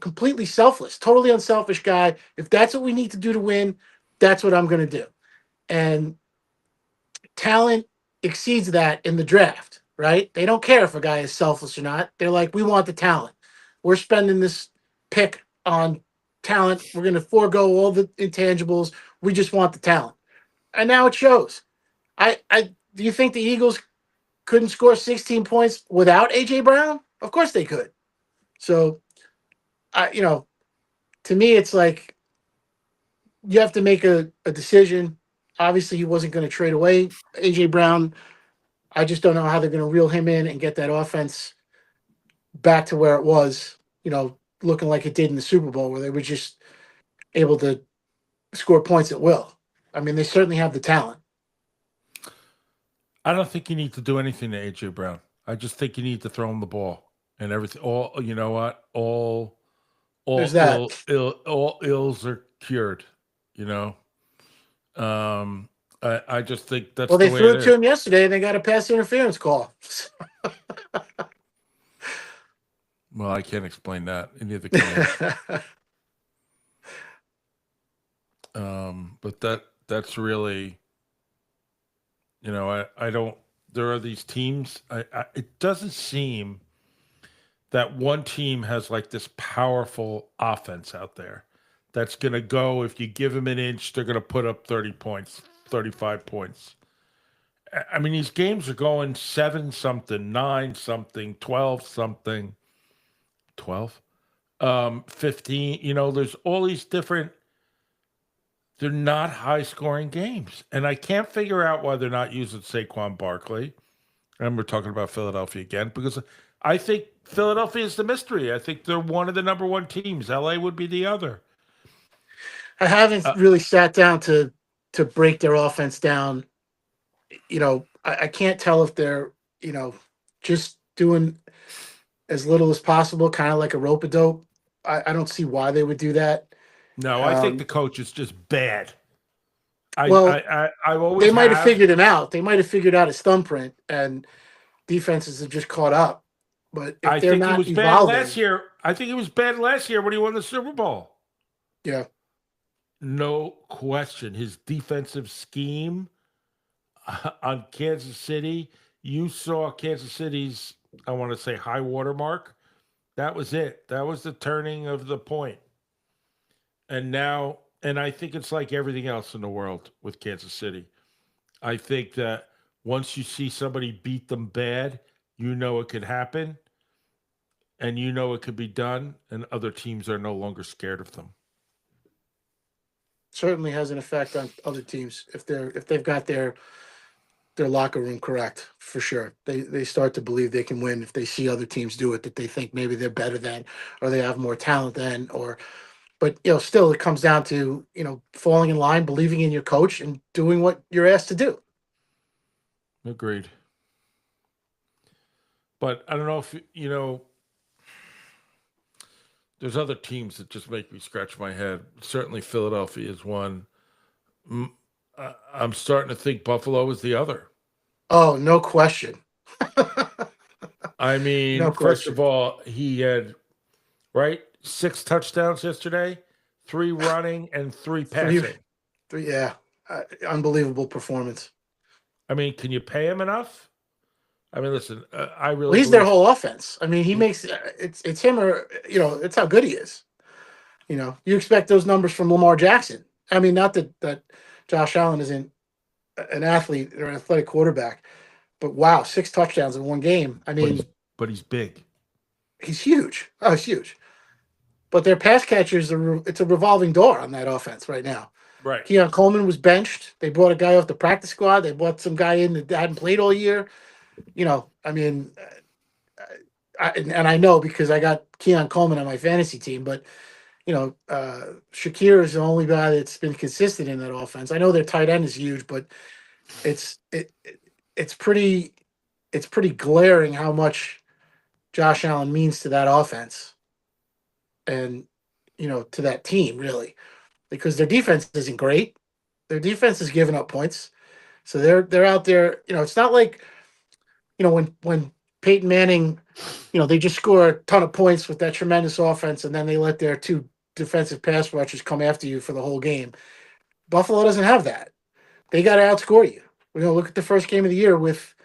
completely selfless, totally unselfish guy. If that's what we need to do to win, that's what I'm going to do. And talent exceeds that in the draft, right? They don't care if a guy is selfless or not. They're like, we want the talent. We're spending this pick on talent. We're going to forego all the intangibles. We just want the talent. And now it shows. I do you think the Eagles couldn't score 16 points without AJ Brown? Of course they could. So, to me, it's like you have to make a decision. Obviously, he wasn't going to trade away AJ Brown. I just don't know how they're going to reel him in and get that offense back to where it was, looking like it did in the Super Bowl, where they were just able to score points at will. I mean, they certainly have the talent. I don't think you need to do anything to AJ Brown. I just think you need to throw him the ball and everything. All you know what? There's All that. all ills are cured. You know. I just think that's Well, the they way threw it it to is. him yesterday, and they got a pass interference call. Well, I can't explain that, and neither can you. But that's really, I don't. There are these teams. It doesn't seem that one team has like this powerful offense out there that's going to go. If you give them an inch, they're going to put up 30 points, 35 points. I mean, these games are going 7 something, 9 something, 12 something, 12, 15. There's all these different, they're not high scoring games. And I can't figure out why they're not using Saquon Barkley. And we're talking about Philadelphia again, because I think Philadelphia is the mystery. I think they're one of the number one teams. LA would be the other. I haven't Uh, really sat down to break their offense down. I can't tell if they're just doing as little as possible, kind of like a rope a dope. I don't see why they would do that. no, I think the Um, coach is just bad. well, I they always might have have. figured him out. They might have figured out his thumbprint, and defenses have just caught up. But if I they're think he not was bad last evolving, year. I think he was bad last year when he won the Super Bowl. yeah, No question. His defensive scheme on Kansas City, you saw Kansas City's, I want to say, high water mark. That was it. That was the turning of the point. And now, and I think it's like everything else in the world with Kansas City. I think that once you see somebody beat them bad, you know it could happen and you know it could be done, and other teams are no longer scared of them. certainly has an effect on other teams if they've got their locker room correct for sure. They start to believe they can win if they see other teams do it that they think maybe they're better than or they have more talent than or but still it comes down to falling in line, believing in your coach and doing what you're asked to do. Agreed. But I don't know if, there's other teams that just make me scratch my head. Certainly, Philadelphia is one. I'm starting to think Buffalo is the other. Oh, no question. I No mean, first question. of all, he had right 6 touchdowns yesterday, 3 running and 3 passing. Three, yeah, unbelievable performance. I mean, can you pay him enough? I mean, listen, I Well, really he's their believe whole offense. I mean, he he, makes it's him or it's how good he is. You expect those numbers from Lamar Jackson. I mean, not that Josh Allen isn't an athlete or an athletic quarterback, but wow, 6 touchdowns in one game. I but he's mean, but he's big. he's huge. Oh, he's huge. But their pass catchers it's a revolving door on that offense right now. Right. Keon Coleman was benched. They brought a guy off the practice squad. They brought some guy in that hadn't played all year. I mean, and I know because I got Keon Coleman on my fantasy team, but Shakir is the only guy that's been consistent in that offense. I know their tight end is huge, but it's it, it's pretty glaring how much Josh Allen means to that offense and to that team really, because their defense isn't great. Their defense is giving up points, so they're out there. It's not like when Peyton Manning, they just score a ton of points with that tremendous offense, and then they let their two defensive pass rushers come after you for the whole game. Buffalo doesn't have that. They got to outscore you. Look at the first game of the year with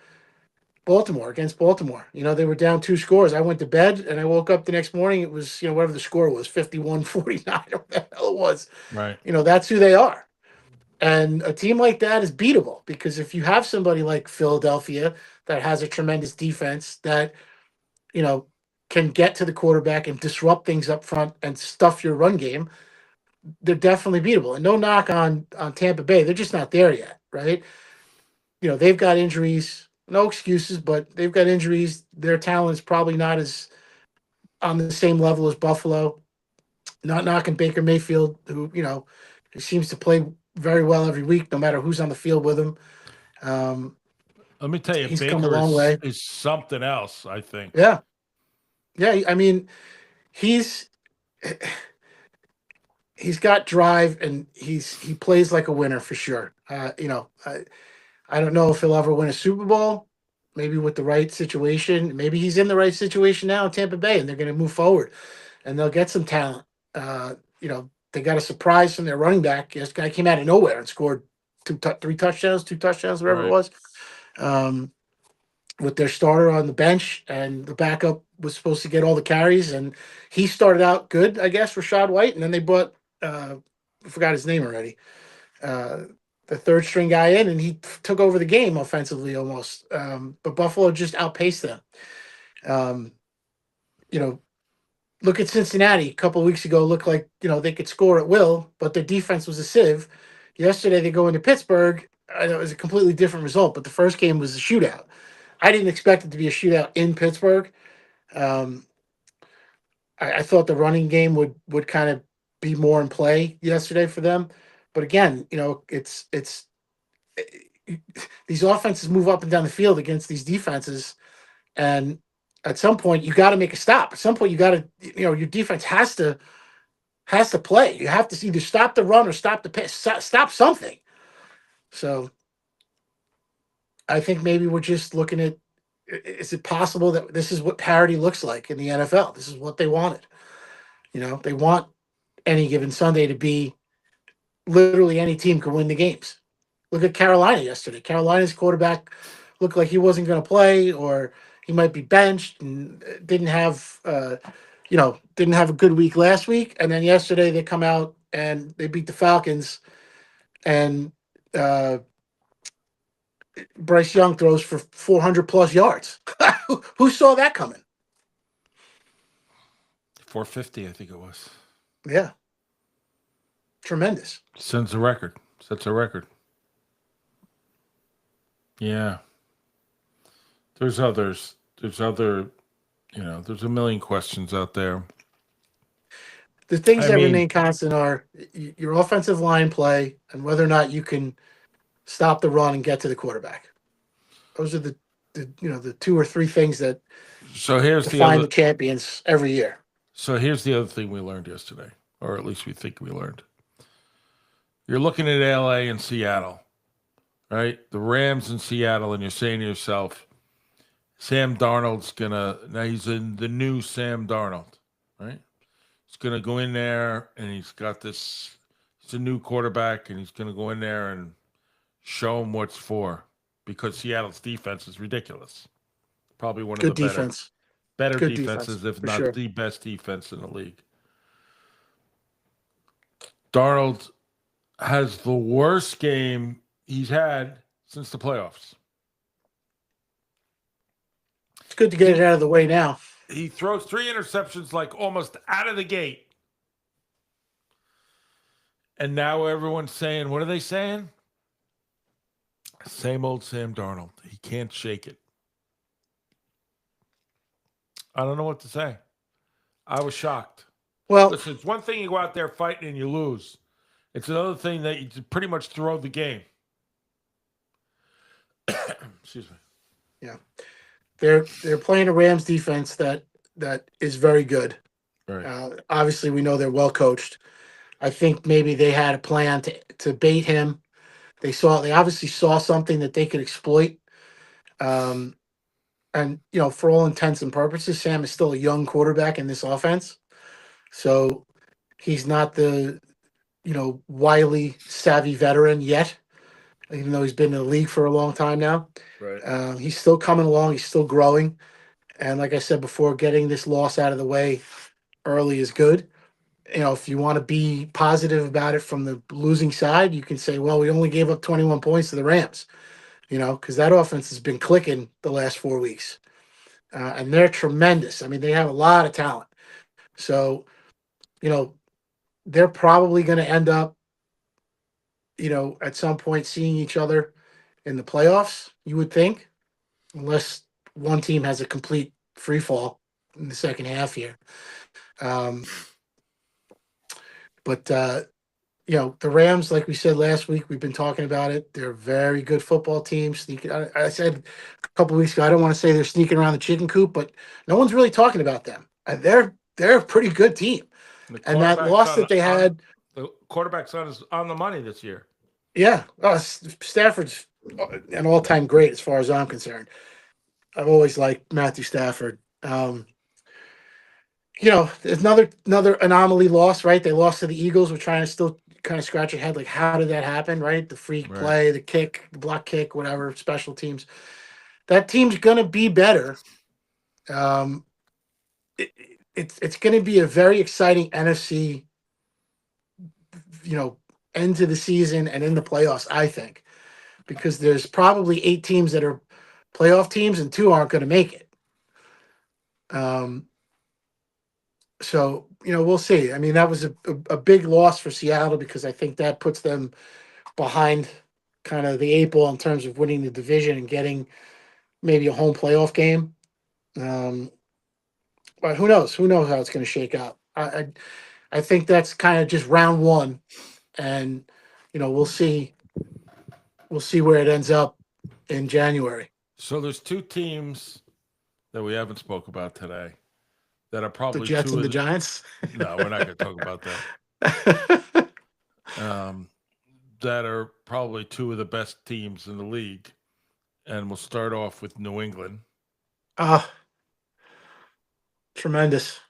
Baltimore against Baltimore. They were down 2 scores. I went to bed and I woke up the next morning. It was, whatever the score was, 51-49 or whatever the hell it was. Right. That's who they are. And a team like that is beatable because if you have somebody like Philadelphia that has a tremendous defense that, can get to the quarterback and disrupt things up front and stuff your run game, they're definitely beatable. And no knock on Tampa Bay. They're just not there yet, right? They've got injuries, no excuses, but they've got injuries. Their talent is probably not as on the same level as Buffalo. Not knocking Baker Mayfield, who, seems to play very well every week, no matter who's on the field with him. Let me tell you, He's come a Baker long is way. is something else. I think. Yeah. Yeah. I mean, he's got drive and he plays like a winner for sure. I don't know if he'll ever win a Super Bowl. Maybe with the right situation. Maybe he's in the right situation now in Tampa Bay, and they're going to move forward, and they'll get some talent. They got a surprise from their running back. This guy came out of nowhere and scored 3 touchdowns, 2 touchdowns, whatever it Right. was. With their starter on the bench, and the backup was supposed to get all the carries, and he started out good, I guess, Rashad White, and then they brought I forgot his name already. The third string guy in, and he took over the game offensively almost. But Buffalo just outpaced them. Um, Look at Cincinnati a couple of weeks ago. Looked like they could score at will, but their defense was a sieve. Yesterday they go into Pittsburgh. It was a completely different result, but the first game was a shootout. I didn't expect it to be a shootout in Pittsburgh. Um, I thought the running game would kind of be more in play yesterday for them, but again, it's these offenses move up and down the field against these defenses, and at some point you got to make a stop. At some point you got to, your defense has to play. You have to either stop the run or stop the pass, stop something. So I think maybe we're just looking at, is it possible that this is what parity looks like in the NFL? This is what they wanted. They want any given Sunday to be literally any team can win the games. Look at Carolina yesterday. Carolina's quarterback looked like he wasn't going to play, or he might be benched and didn't have a good week last week. And then yesterday they come out and they beat the Falcons, and Bryce Young throws for 400 plus yards. Who saw that coming? 450, I think it was. Yeah. Tremendous. Sets a record. Yeah. There's others. There's there's a million questions out there. The things that remain constant are your offensive line play and whether or not you can stop the run and get to the quarterback. Those are the 2 or 3 things that so here's define the champions every year. So here's the other thing we learned yesterday, or at least we think we learned. You're looking at LA and Seattle, right? The Rams in Seattle, and you're saying to yourself, Sam Darnold's gonna now he's in the new Sam Darnold, right? He's gonna go in there and he's got this. He's a new quarterback, and he's gonna go in there and show him what's for, because Seattle's defense is ridiculous. Probably one of Good the better defense. better Good defense defenses, if for not sure. the best defense in the league. Darnold has the worst game he's had since the playoffs. It's good to get it He out of the way now. he throws 3 interceptions like almost out of the gate. And now everyone's saying, what are they saying? Same old Sam Darnold. He can't shake it. I don't know what to say. I was shocked. Well, Listen, it's one thing you go out there fighting and you lose. It's another thing that you pretty much throw the game. Excuse me. yeah, they're playing a Rams defense that is very good. Right. Obviously, we know they're well coached. I think maybe they had a plan to bait him. They obviously saw something that they could exploit. Um, and for all intents and purposes, Sam is still a young quarterback in this offense. So he's not the wily, savvy veteran yet, even though he's been in the league for a long time now. Right. He's still coming along. He's still growing. And like I said before, getting this loss out of the way early is good. If you want to be positive about it from the losing side, you can say, well, we only gave up 21 points to the Rams, because that offense has been clicking the last 4 weeks. And they're tremendous. I mean, they have a lot of talent. So, they're probably going to end up, at some point seeing each other in the playoffs, you would think, unless one team has a complete free fall in the second half here. Um, but the Rams, like we said last week, we've been talking about it. They're a very good football team. Sneaking, I said a couple of weeks ago, I don't want to say they're sneaking around the chicken coop, but no one's really talking about them. And they're a pretty good team. The And that quarterback's loss that they had, the quarterback's on the money this year. yeah, Stafford's an all-time great as far as I'm concerned. I've always liked Matthew Stafford. There's another anomaly loss, right? They lost to the Eagles. We're trying to still kind of scratch your head, like, how did that happen, right? The freak Right. play, the kick, the block kick, whatever, special teams. That team's gonna be better. Um, it's going to be a very exciting NFC, end to the season and in the playoffs, I think, because there's probably 8 teams that are playoff teams and 2 aren't going to make it. So, we'll see. I mean, that was a big loss for Seattle because I think that puts them behind kind of the 8 ball in terms of winning the division and getting maybe a home playoff game. But who knows? Who knows how it's going to shake out? I think that's kind of just round one, and we'll see. We'll see where it ends up in January. So there's 2 teams that we haven't spoke about today that are The probably Jets 2 and of the the. Giants. No, we're not going to talk about that. That are probably 2 of the best teams in the league, and we'll start off with New England. Ah, tremendous.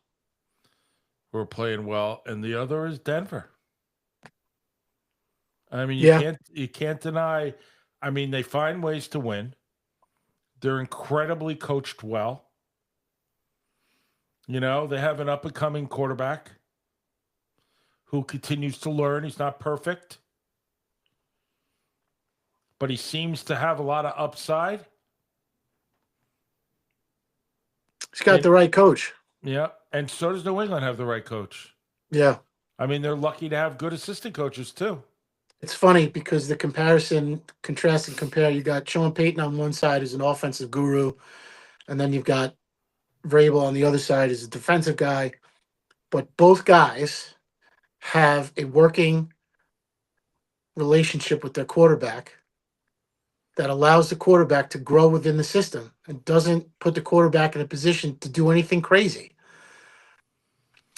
Who are playing well, and the other is Denver. I mean, Yeah, you can't deny. I mean, they find ways to win. They're incredibly coached well. They have an up and coming quarterback who continues to learn. He's not perfect, but he seems to have a lot of upside. he's got the right coach. Yeah, and so does New England have the right coach. Yeah, I mean, they're lucky to have good assistant coaches too. it's funny because the contrast and compare. You got Sean Payton on one side as an offensive guru, and then you've got Vrabel on the other side as a defensive guy. But both guys have a working relationship with their quarterback that allows the quarterback to grow within the system and doesn't put the quarterback in a position to do anything crazy.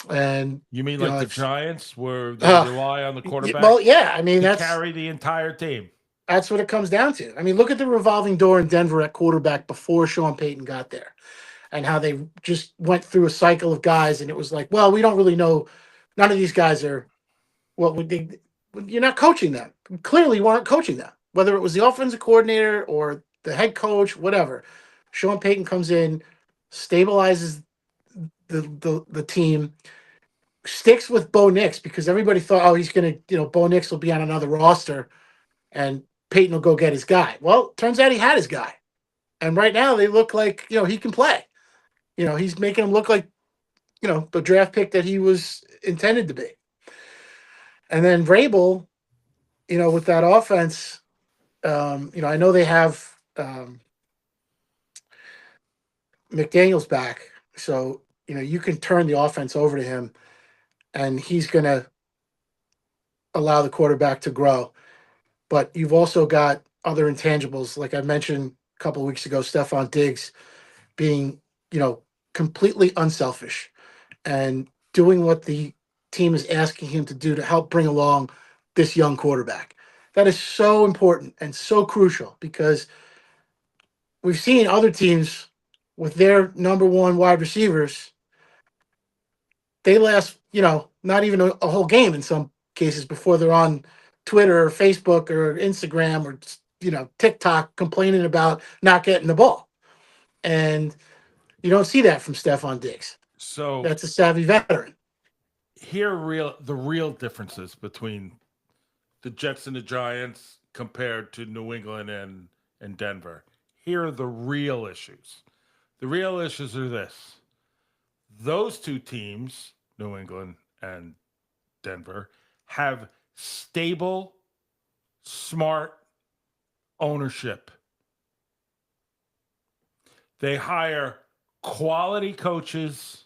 And You mean you like know, the it's Giants, where they rely on the well, quarterback yeah. I mean, to carry the entire team? that's what it comes down to. I mean, look at the revolving door in Denver at quarterback before Sean Payton got there, and how they just went through a cycle of guys, and it was like, well, we don't really know. None of these guys are what would they. You're not coaching them. Clearly, you weren't coaching them. Whether it was the offensive coordinator or the head coach, whatever. Sean Payton comes in, stabilizes the team, sticks with Bo Nix because everybody thought, oh, he's gonna, Bo Nix will be on another roster and Peyton will go get his guy. Well, turns out he had his guy. And right now they look like, he can play. He's making him look like, the draft pick that he was intended to be. And then Vrabel, with that offense, I know they have McDaniels back. So, you can turn the offense over to him and he's going to allow the quarterback to grow. But you've also got other intangibles, like I mentioned a couple of weeks ago, Stephon Diggs being, completely unselfish and doing what the team is asking him to do to help bring along this young quarterback. That is so important and so crucial because we've seen other teams with their number one wide receivers, they last, not even a whole game in some cases before they're on Twitter or Facebook or Instagram or, TikTok complaining about not getting the ball. And you don't see that from Stephon Diggs. So That's a savvy veteran. here are the real differences between the Jets and the Giants compared to New England and Denver. Here are the real issues. The real issues are this. Those two teams, New England and Denver, have stable, smart ownership. They hire quality coaches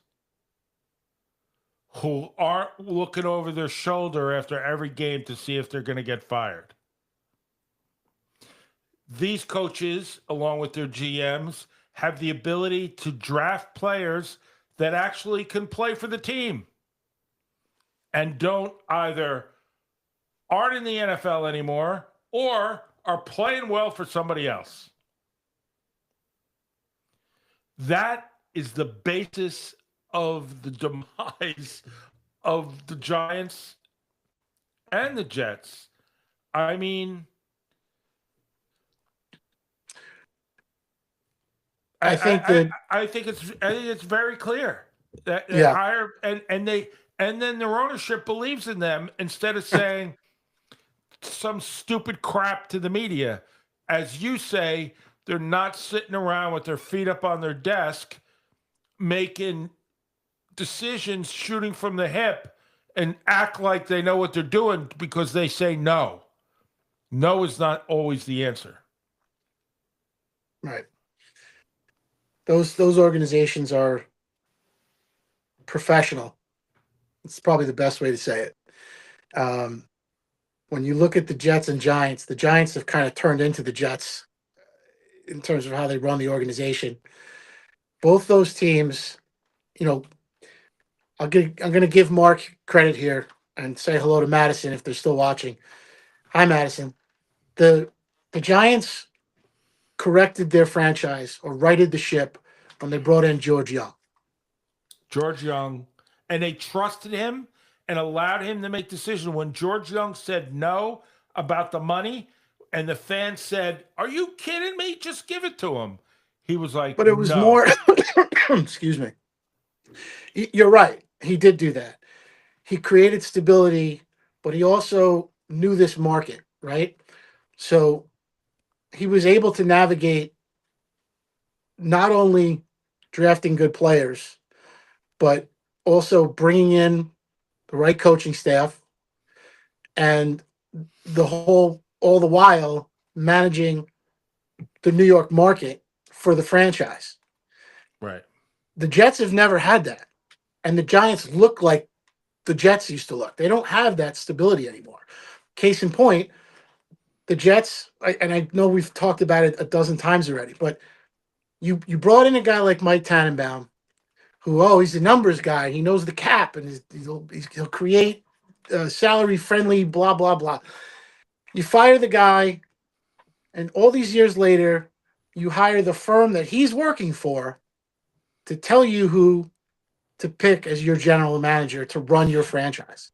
who aren't looking over their shoulder after every game to see if they're going to get fired. These coaches, along with their GMs, have the ability to draft players that actually can play for the team and don't either aren't in the NFL anymore or are playing well for somebody else. That is the basis of the demise of the Giants and the Jets. I mean, I think that, I think it's very clear that they yeah, hire and then their ownership believes in them instead of saying some stupid crap to the media. As you say, they're not sitting around with their feet up on their desk making decisions shooting from the hip and act like they know what they're doing because they say no. No is not always the answer. right. Those organizations are professional. It's probably the best way to say it. When you look at the Jets and Giants, the Giants have kind of turned into the Jets in terms of how they run the organization. Both those teams, you know, I'm going to give Mark credit here and say hello to Madison if they're still watching. Hi, Madison. The the Giants corrected their franchise or righted the ship when they brought in George Young. George Young, and they trusted him and allowed him to make decisions. When George Young said no about the money, and the fans said, "Are you kidding me? Just give it to him." He was like, But it was "No." more, excuse me. You're right. He did do that. He created stability, but he also knew this market, right? So he was able to navigate not only drafting good players, but also bringing in the right coaching staff and all the while managing the New York market for the franchise. Right. The Jets have never had that. And the Giants look like the Jets used to look. They don't have that stability anymore. Case in point, the Jets, and I know we've talked about it a dozen times already, but you brought in a guy like Mike Tannenbaum, who, oh, he's a numbers guy. He knows the cap, and he'll create salary friendly, blah, blah, blah. You fire the guy, and all these years later, you hire the firm that he's working for to tell you who to pick as your general manager to run your franchise.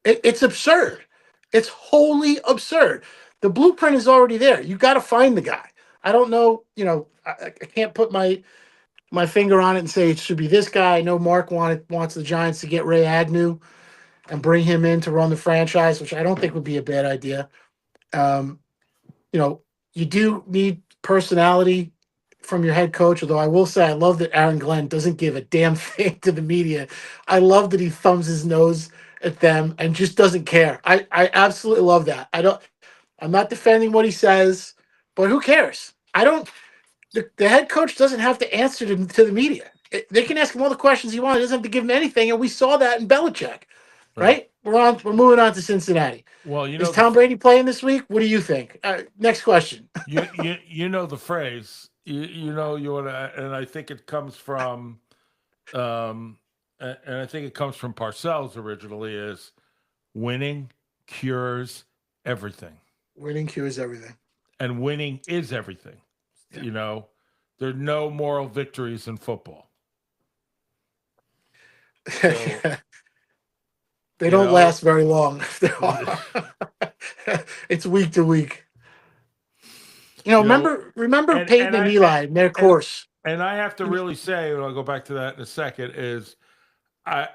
It's absurd. It's wholly absurd. The blueprint is already there. You got to find the guy. I don't know. I can't put my finger on it and say it should be this guy. I know Mark wants the Giants to get Ray Agnew and bring him in to run the franchise, which I don't think would be a bad idea. Um, you do need personality from your head coach, although I will say I love that Aaron Glenn doesn't give a damn thing to the media. I love that he thumbs his nose at them and just doesn't care. I absolutely love that. I'm not defending what he says, but who cares? I don't the head coach doesn't have to answer to the media. They can ask him all the questions he wants. He doesn't have to give him anything, and we saw that in Belichick. Right. Right? We're moving on to Cincinnati. Well, Is Tom Brady playing this week? What do you think? Next question. you know the phrase. You know you want to, and I think it comes from, and I think it comes from Parcells originally. Is winning cures everything, Winning cures everything. and winning is everything. Yeah. You know, there are no moral victories in football. So, They don't last very long. It's week to week. Remember Peyton and Eli in their course. And I have to really say, and I'll go back to that in a second, is I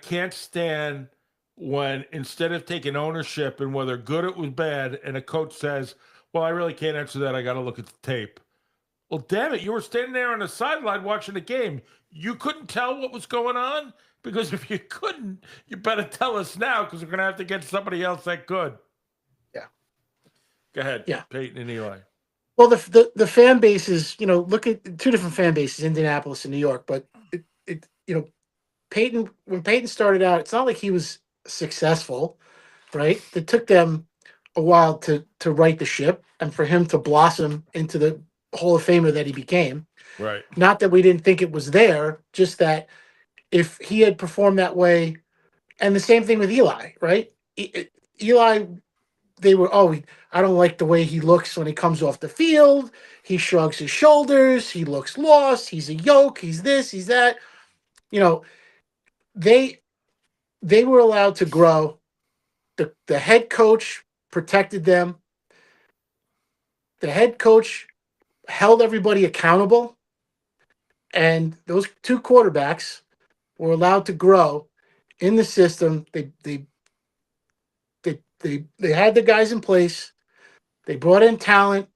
can't stand when instead of taking ownership and whether good it was bad, and a coach says, well, I really can't answer that. I got to look at the tape. Well, damn it. You were standing there on the sideline watching the game. You couldn't tell what was going on? Because if you couldn't, you better tell us now because we're going to have to get somebody else that good. Yeah. Go ahead. Yeah. Peyton and Eli. Well, the fan bases, look at two different fan bases, Indianapolis and New York. But Peyton, when Peyton started out, it's not like he was successful, right? It took them a while to right the ship and for him to blossom into the Hall of Famer that he became. Right. Not that we didn't think it was there, just that if he had performed that way, and the same thing with Eli, right? Eli, they were, I don't like the way he looks when he comes off the field. He shrugs his shoulders. He looks lost. He's a yoke. He's this, he's that. They were allowed to grow. The head coach protected them. The head coach held everybody accountable. And those two quarterbacks were allowed to grow in the system. They had the guys in place. They brought in talent.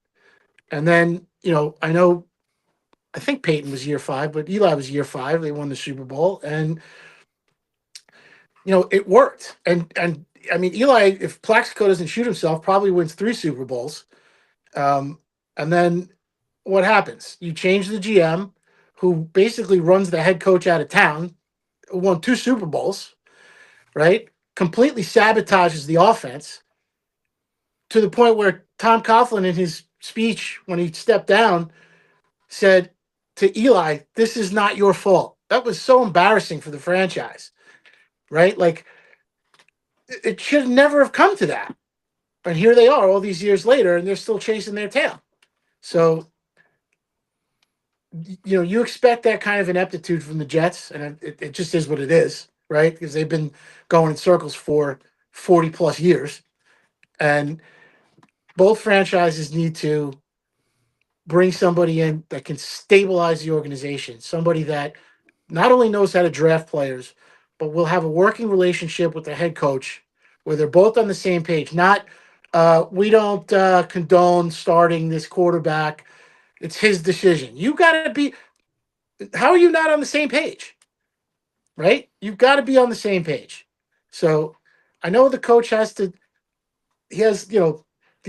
And then, I think Peyton was year 5, but Eli was year 5. They won the Super Bowl. And, it worked. And I mean, Eli, if Plaxico doesn't shoot himself, probably wins 3 Super Bowls. And then what happens? You change the GM, who basically runs the head coach out of town, who won 2 Super Bowls, right? Completely sabotages the offense to the point where Tom Coughlin, in his speech when he stepped down, said to Eli, "This is not your fault." That was so embarrassing for the franchise, right? Like, it should never have come to that. And here they are all these years later, and they're still chasing their tail. So, you expect that kind of ineptitude from the Jets, and it just is what it is, right? Because they've been going in circles for 40 plus years. And both franchises need to bring somebody in that can stabilize the organization, somebody that not only knows how to draft players, but will have a working relationship with the head coach where they're both on the same page. Not, we don't condone starting this quarterback. It's his decision. You got to be, how are you not on the same page? Right? You've got to be on the same page. So I know the coach has, the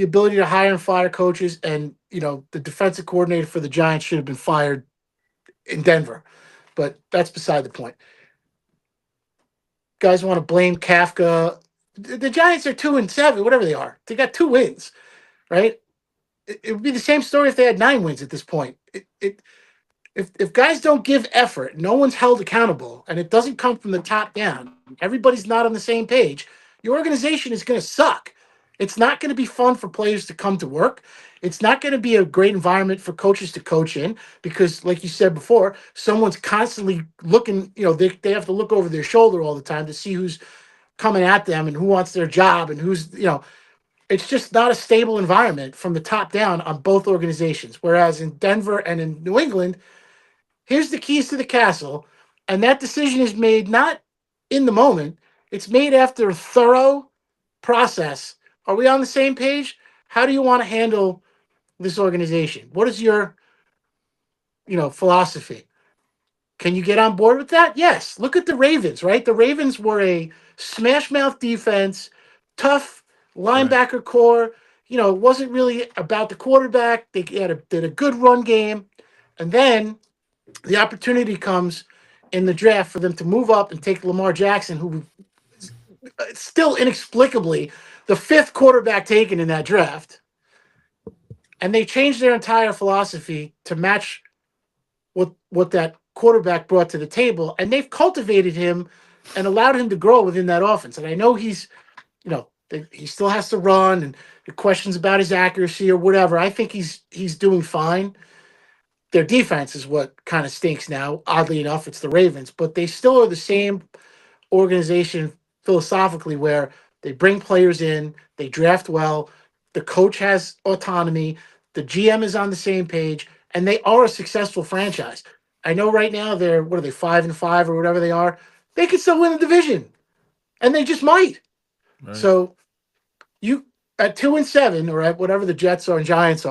ability to hire and fire coaches, and, the defensive coordinator for the Giants should have been fired in Denver, but that's beside the point. Guys want to blame Kafka. The Giants are 2-7, whatever they are. They got 2 wins, right? It would be the same story if they had 9 wins at this point. if guys don't give effort, no one's held accountable, and it doesn't come from the top down, everybody's not on the same page, your organization is going to suck. It's not going to be fun for players to come to work. It's not going to be a great environment for coaches to coach in because, like you said before, someone's constantly looking, they have to look over their shoulder all the time to see who's coming at them and who wants their job and it's just not a stable environment from the top down on both organizations. Whereas in Denver and in New England, here's the keys to the castle, and that decision is made not in the moment. It's made after a thorough process. Are we on the same page? How do you want to handle this organization? What is your, philosophy? Can you get on board with that? Yes. Look at the Ravens, right? The Ravens were a smash mouth defense, tough Right. linebacker core. It wasn't really about the quarterback. They did a good run game. And then the opportunity comes in the draft for them to move up and take Lamar Jackson, who still inexplicably the fifth quarterback taken in that draft. And they changed their entire philosophy to match what that quarterback brought to the table. And they've cultivated him and allowed him to grow within that offense. And I know he still has to run and the questions about his accuracy or whatever. I think he's doing fine. Their defense is what kind of stinks now. Oddly enough, it's the Ravens, but they still are the same organization philosophically where they bring players in, they draft well, the coach has autonomy, the GM is on the same page, and they are a successful franchise. I know right now they're 5-5 or whatever they are. They could still win the division, and they just might. Right. So you at 2-7 or at whatever the Jets or Giants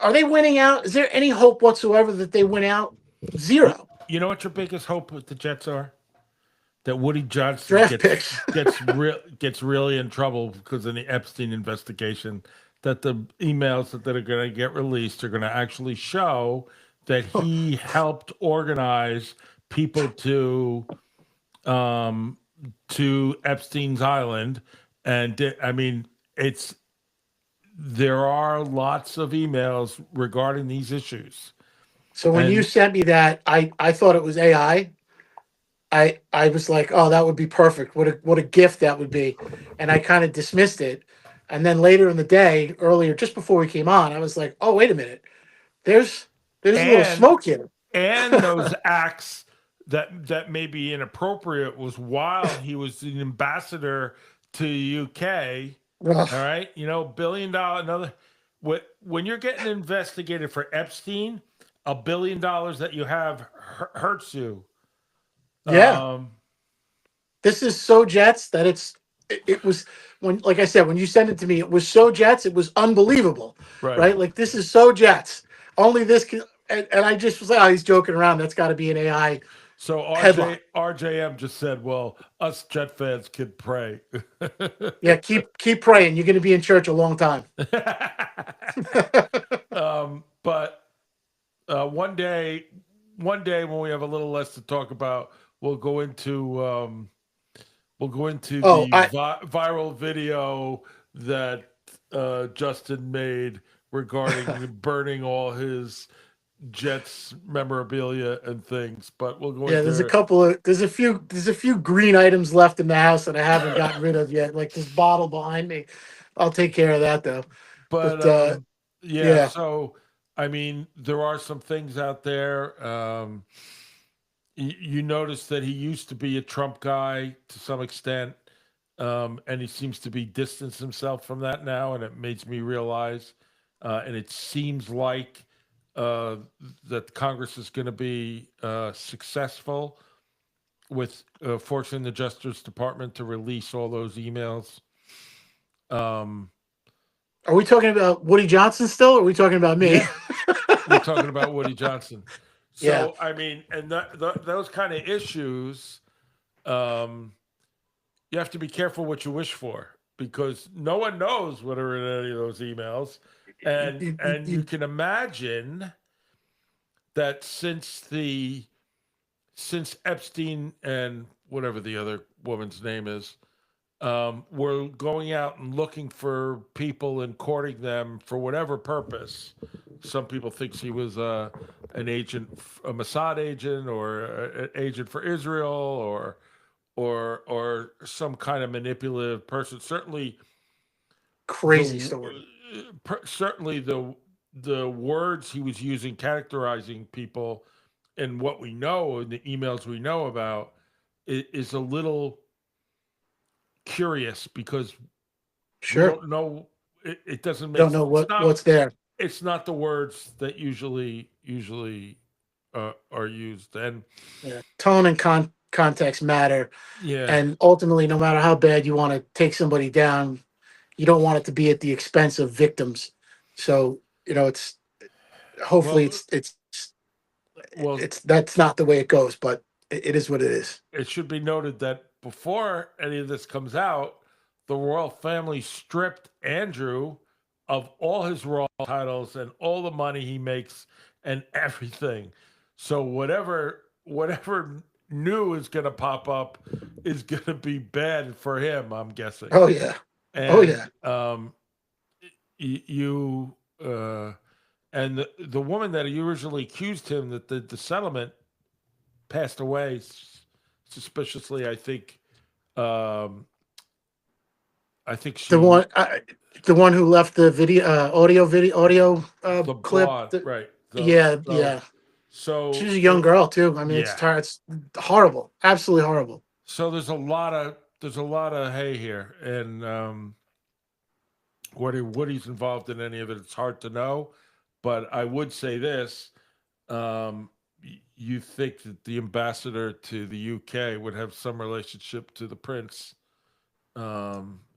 are they winning out? Is there any hope whatsoever that they win out? You, Zero. you know what your biggest hope with the Jets are? That Woody Johnson Draft gets picks. gets really in trouble because of the Epstein investigation. That the emails that are going to get released are going to actually show that he helped organize people um, to Epstein's Island, and I mean it's there are lots of emails regarding these issues, So when you and sent me that, I thought it was AI. I was like, oh, that would be perfect. What a gift that would be. And I kind of dismissed it. And then later in the day, earlier, just before we came on, I was like, oh, wait a minute. There's there's a little and smoke here. and those acts that may be inappropriate was while he was an ambassador to UK. Ugh. All right, $1 billion another. When you're getting investigated for Epstein, $1 billion that you have hurts you. Yeah. Um, This is so Jets that it was when, like I said, when you sent it to me, it was so Jets, it was unbelievable. right. Right? Like this is so Jets. Only this can and I just was like, oh, he's joking around. That's gotta be an AI So headline. RJM just said, "Well, us Jet fans could pray." Yeah, keep praying. You're gonna be in church a long time. But one day when we have a little less to talk about, we'll go into Oh, the viral video that Justin made regarding burning all his Jets memorabilia and things. But we'll go yeah, into there's a few green items left in the house that I haven't gotten rid of yet, like this bottle behind me. I'll take care of that though. but But yeah. yeah. So I mean, there are some things out there. You notice that he used to be a Trump guy to some extent, and he seems to be distanced himself from that now, and it makes me realize, and it seems like uh, that Congress is going to be successful with forcing the Justice Department to release all those emails. Um, Are we talking about Woody Johnson still, or are we talking about me? yeah, we're talking about Woody Johnson. Yeah. So I mean, and those kind of issues. Um, you have to be careful what you wish for because no one knows what are in any of those emails, and you can imagine that since Epstein and whatever the other woman's name is, were going out and looking for people and courting them for whatever purpose. Some people think he was an agent, a Mossad agent, or an agent for Israel, or some kind of manipulative person. Crazy The story. certainly the words he was using characterizing people and what we know and the emails we know about is a little curious because we Sure. don't know. It doesn't Don't make know it's not what's there. it's not the words that usually are used. And Yeah. Tone and context matter. yeah, And ultimately, no matter how bad you want to take somebody down, you don't want it to be at the expense of victims. So, it's hopefully well, it's well, that's not the way it goes, but it is what it is. it should be noted that before any of this comes out, the royal family stripped Andrew of all his royal titles and all the money he makes and everything. So whatever new is going to pop up is going to be bad for him, I'm guessing. Oh yeah. Oh And yeah. you and the woman that he originally accused him that the settlement passed away suspiciously. Um, I think The she one the one who left the audio the clip. blonde, right? Yeah, yeah. She was a young girl too. I mean, Yeah. it's horrible, absolutely horrible. So there's a lot of hay here, and what he's involved in any of it, it's hard to know. But I would say this: you think that the ambassador to the UK would have some relationship to the prince,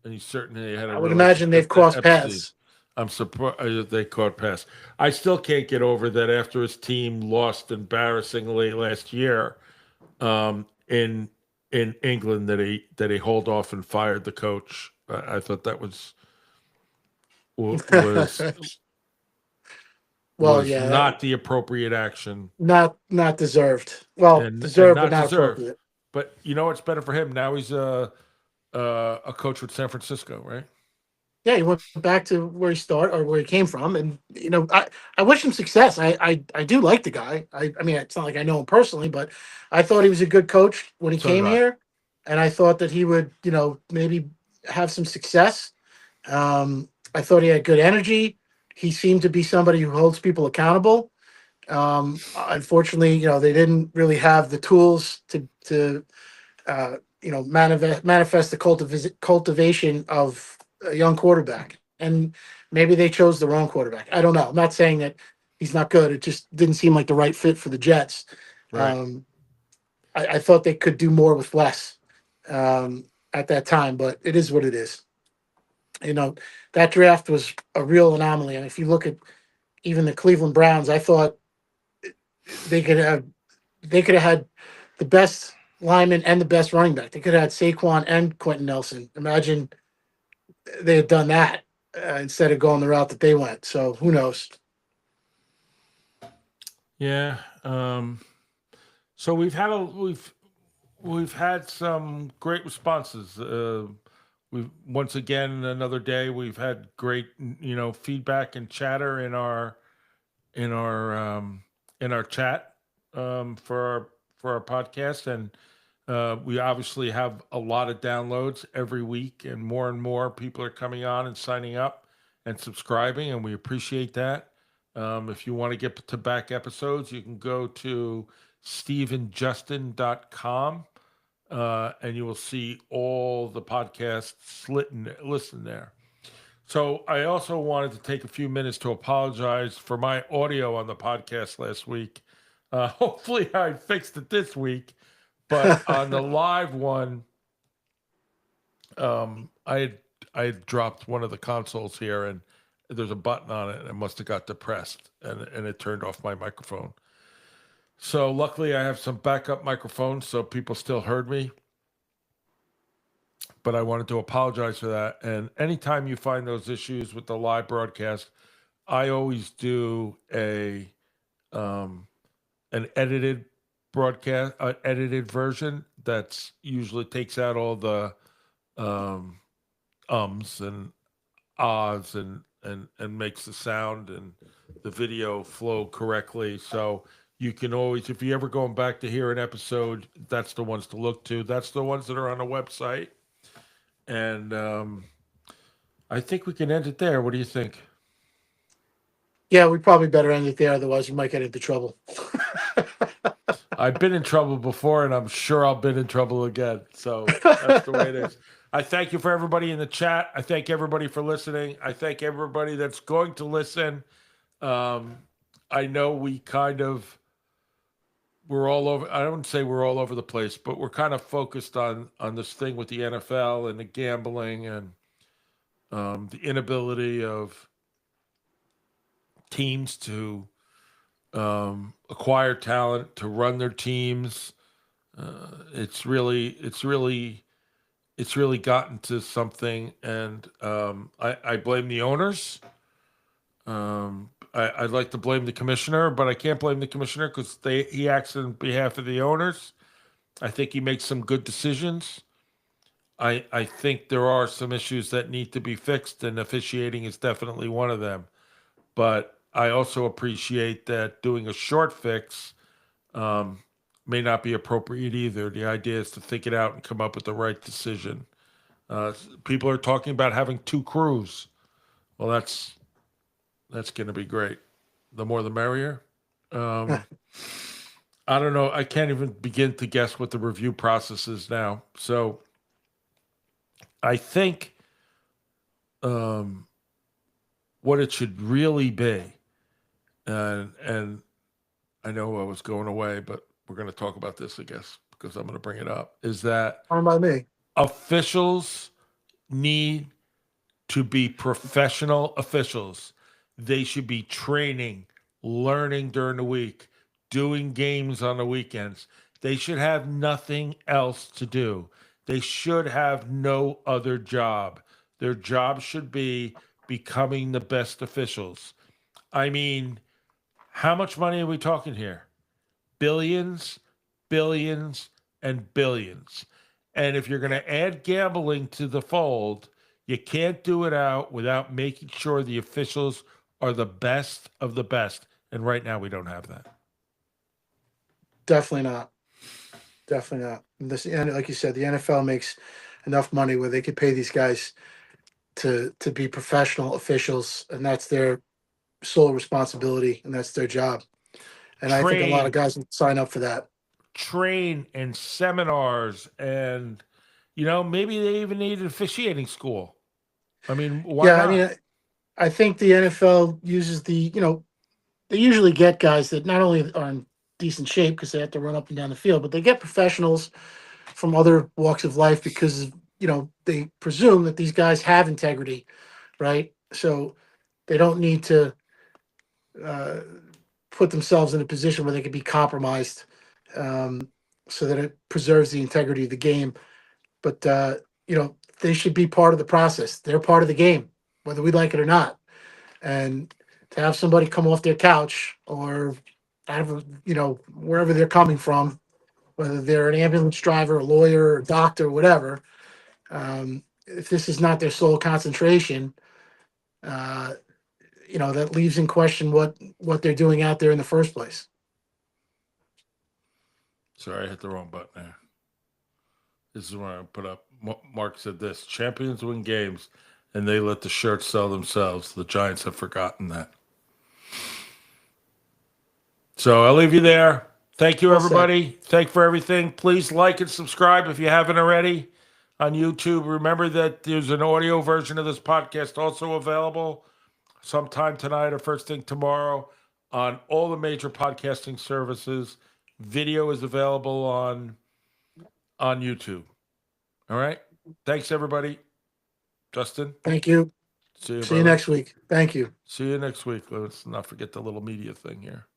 and he certainly had a I would imagine they've relationship to crossed Epstein. paths. I'm surprised they caught pass. I still can't get over that after his team lost embarrassingly last year in England that he hauled off and fired the coach. I thought that was Well, was yeah, not the appropriate action not deserved. Well, and deserved, but not not deserved. appropriate. But you know what's better for him now? He's a coach with San Francisco, right? Yeah, he went back to where he started or where he came from, and I wish him success. I do like the guy. I mean, it's not like I know him personally, but I thought he was a good coach when he So did came I. here, and I thought that he would, maybe have some success. I thought he had good energy. He seemed to be somebody who holds people accountable. Unfortunately, they didn't really have the tools to manifest the cultivation of a young quarterback. And maybe they chose the wrong quarterback. I don't know. I'm not saying that he's not good. It just didn't seem like the right fit for the Jets. Right. Um, I thought they could do more with less at that time, but it is what it is. You know, that draft was a real anomaly. And if you look at even the Cleveland Browns, I thought they could have they could have had the best lineman and the best running back. They could have had Saquon and Quentin Nelson. Imagine they had done that instead of going the route that they went. So who knows? Yeah. So we've had some great responses. We've once again another day we've had great feedback and chatter in our in our chat for our podcast, and we obviously have a lot of downloads every week, and more people are coming on and signing up and subscribing, and we appreciate that. If you want to get to back episodes, you can go to stephenjustin.com and you will see all the podcasts listen there. So I also wanted to take a few minutes to apologize for my audio on the podcast last week. Hopefully, I fixed it this week, but on the live one, I had dropped one of the consoles here, and there's a button on it, and it must have got depressed, and it turned off my microphone. So luckily, I have some backup microphones, so people still heard me. But I wanted to apologize for that. And anytime you find those issues with the live broadcast, I always do um, an edited broadcast, edited version that's usually takes out all um, ums and ahs and makes the sound and the video flow correctly. So you can always, if you ever going back to hear an episode, that's the ones to look to. That's the ones that are on the website. And I think we can end it there. What do you think? Yeah, we probably better end it there. Otherwise, you might get into trouble. I've been in trouble before, and I'm sure I'll be in trouble again. So that's the way it is. I thank you for everybody in the chat. I thank everybody for listening. I thank everybody that's going to listen. I know we're all over. I don't say we're all over the place, but we're kind of focused on this thing with the NFL and the gambling and the inability of teams to acquire talent to run their teams. It's really gotten to something, and I blame the owners. I'd like to blame the commissioner, but I can't blame the commissioner because he acts on behalf of the owners. I think he makes some good decisions. I think there are some issues that need to be fixed, and officiating is definitely one of them. But I also appreciate that doing a short fix may not be appropriate either. The idea is to think it out and come up with the right decision. People are talking about having two crews. Well, that's going to be great. The more, the merrier. I don't know. I can't even begin to guess what the review process is now. So I think what it should really be, and I know I was going away, but we're going to talk about this, I guess, because I'm going to bring it up, is that Fine by me. officials need to be professional officials. They should be training, learning during the week, doing games on the weekends. They should have nothing else to do. They should have no other job. Their job should be becoming the best officials. I mean, how much money are we talking here? Billions, billions, and billions. And if you're going to add gambling to the fold, you can't do it out without making sure the officials are the best of the best. And right now, we don't have that. Definitely not. Definitely not. And this, and like you said, the NFL makes enough money where they could pay these guys to be professional officials, and that's their sole responsibility, and that's their job. And I think a lot of Train, guys would sign up for that. train, and seminars, and maybe they even need an officiating school. I mean, why Yeah, I not? mean, I think the NFL uses they usually get guys that not only are in decent shape because they have to run up and down the field, but they get professionals from other walks of life because they presume that these guys have integrity, right? So they don't need to uh, put themselves in a position where they could be compromised, so that it preserves the integrity of the game. But they should be part of the process. They're part of the game, whether we like it or not. And to have somebody come off their couch or out of wherever they're coming from, whether they're an ambulance driver, a lawyer, a doctor, whatever, if this is not their sole concentration, uh, that leaves in question what they're doing out there in the first place. Sorry, I hit the wrong button there. This is where I put up. Mark said this: champions win games, and they let the shirts sell themselves. The Giants have forgotten that. So I'll leave you there. Thank you, Well said. everybody. Thank you for everything. Please like and subscribe if you haven't already on YouTube. Remember that there's an audio version of this podcast also available sometime tonight or first thing tomorrow on all the major podcasting services. Video is available on YouTube. All right. Thanks, everybody. Justin, Thank you. see you, See you brother. next week. Thank you. See you next week. Let's not forget the little media thing here.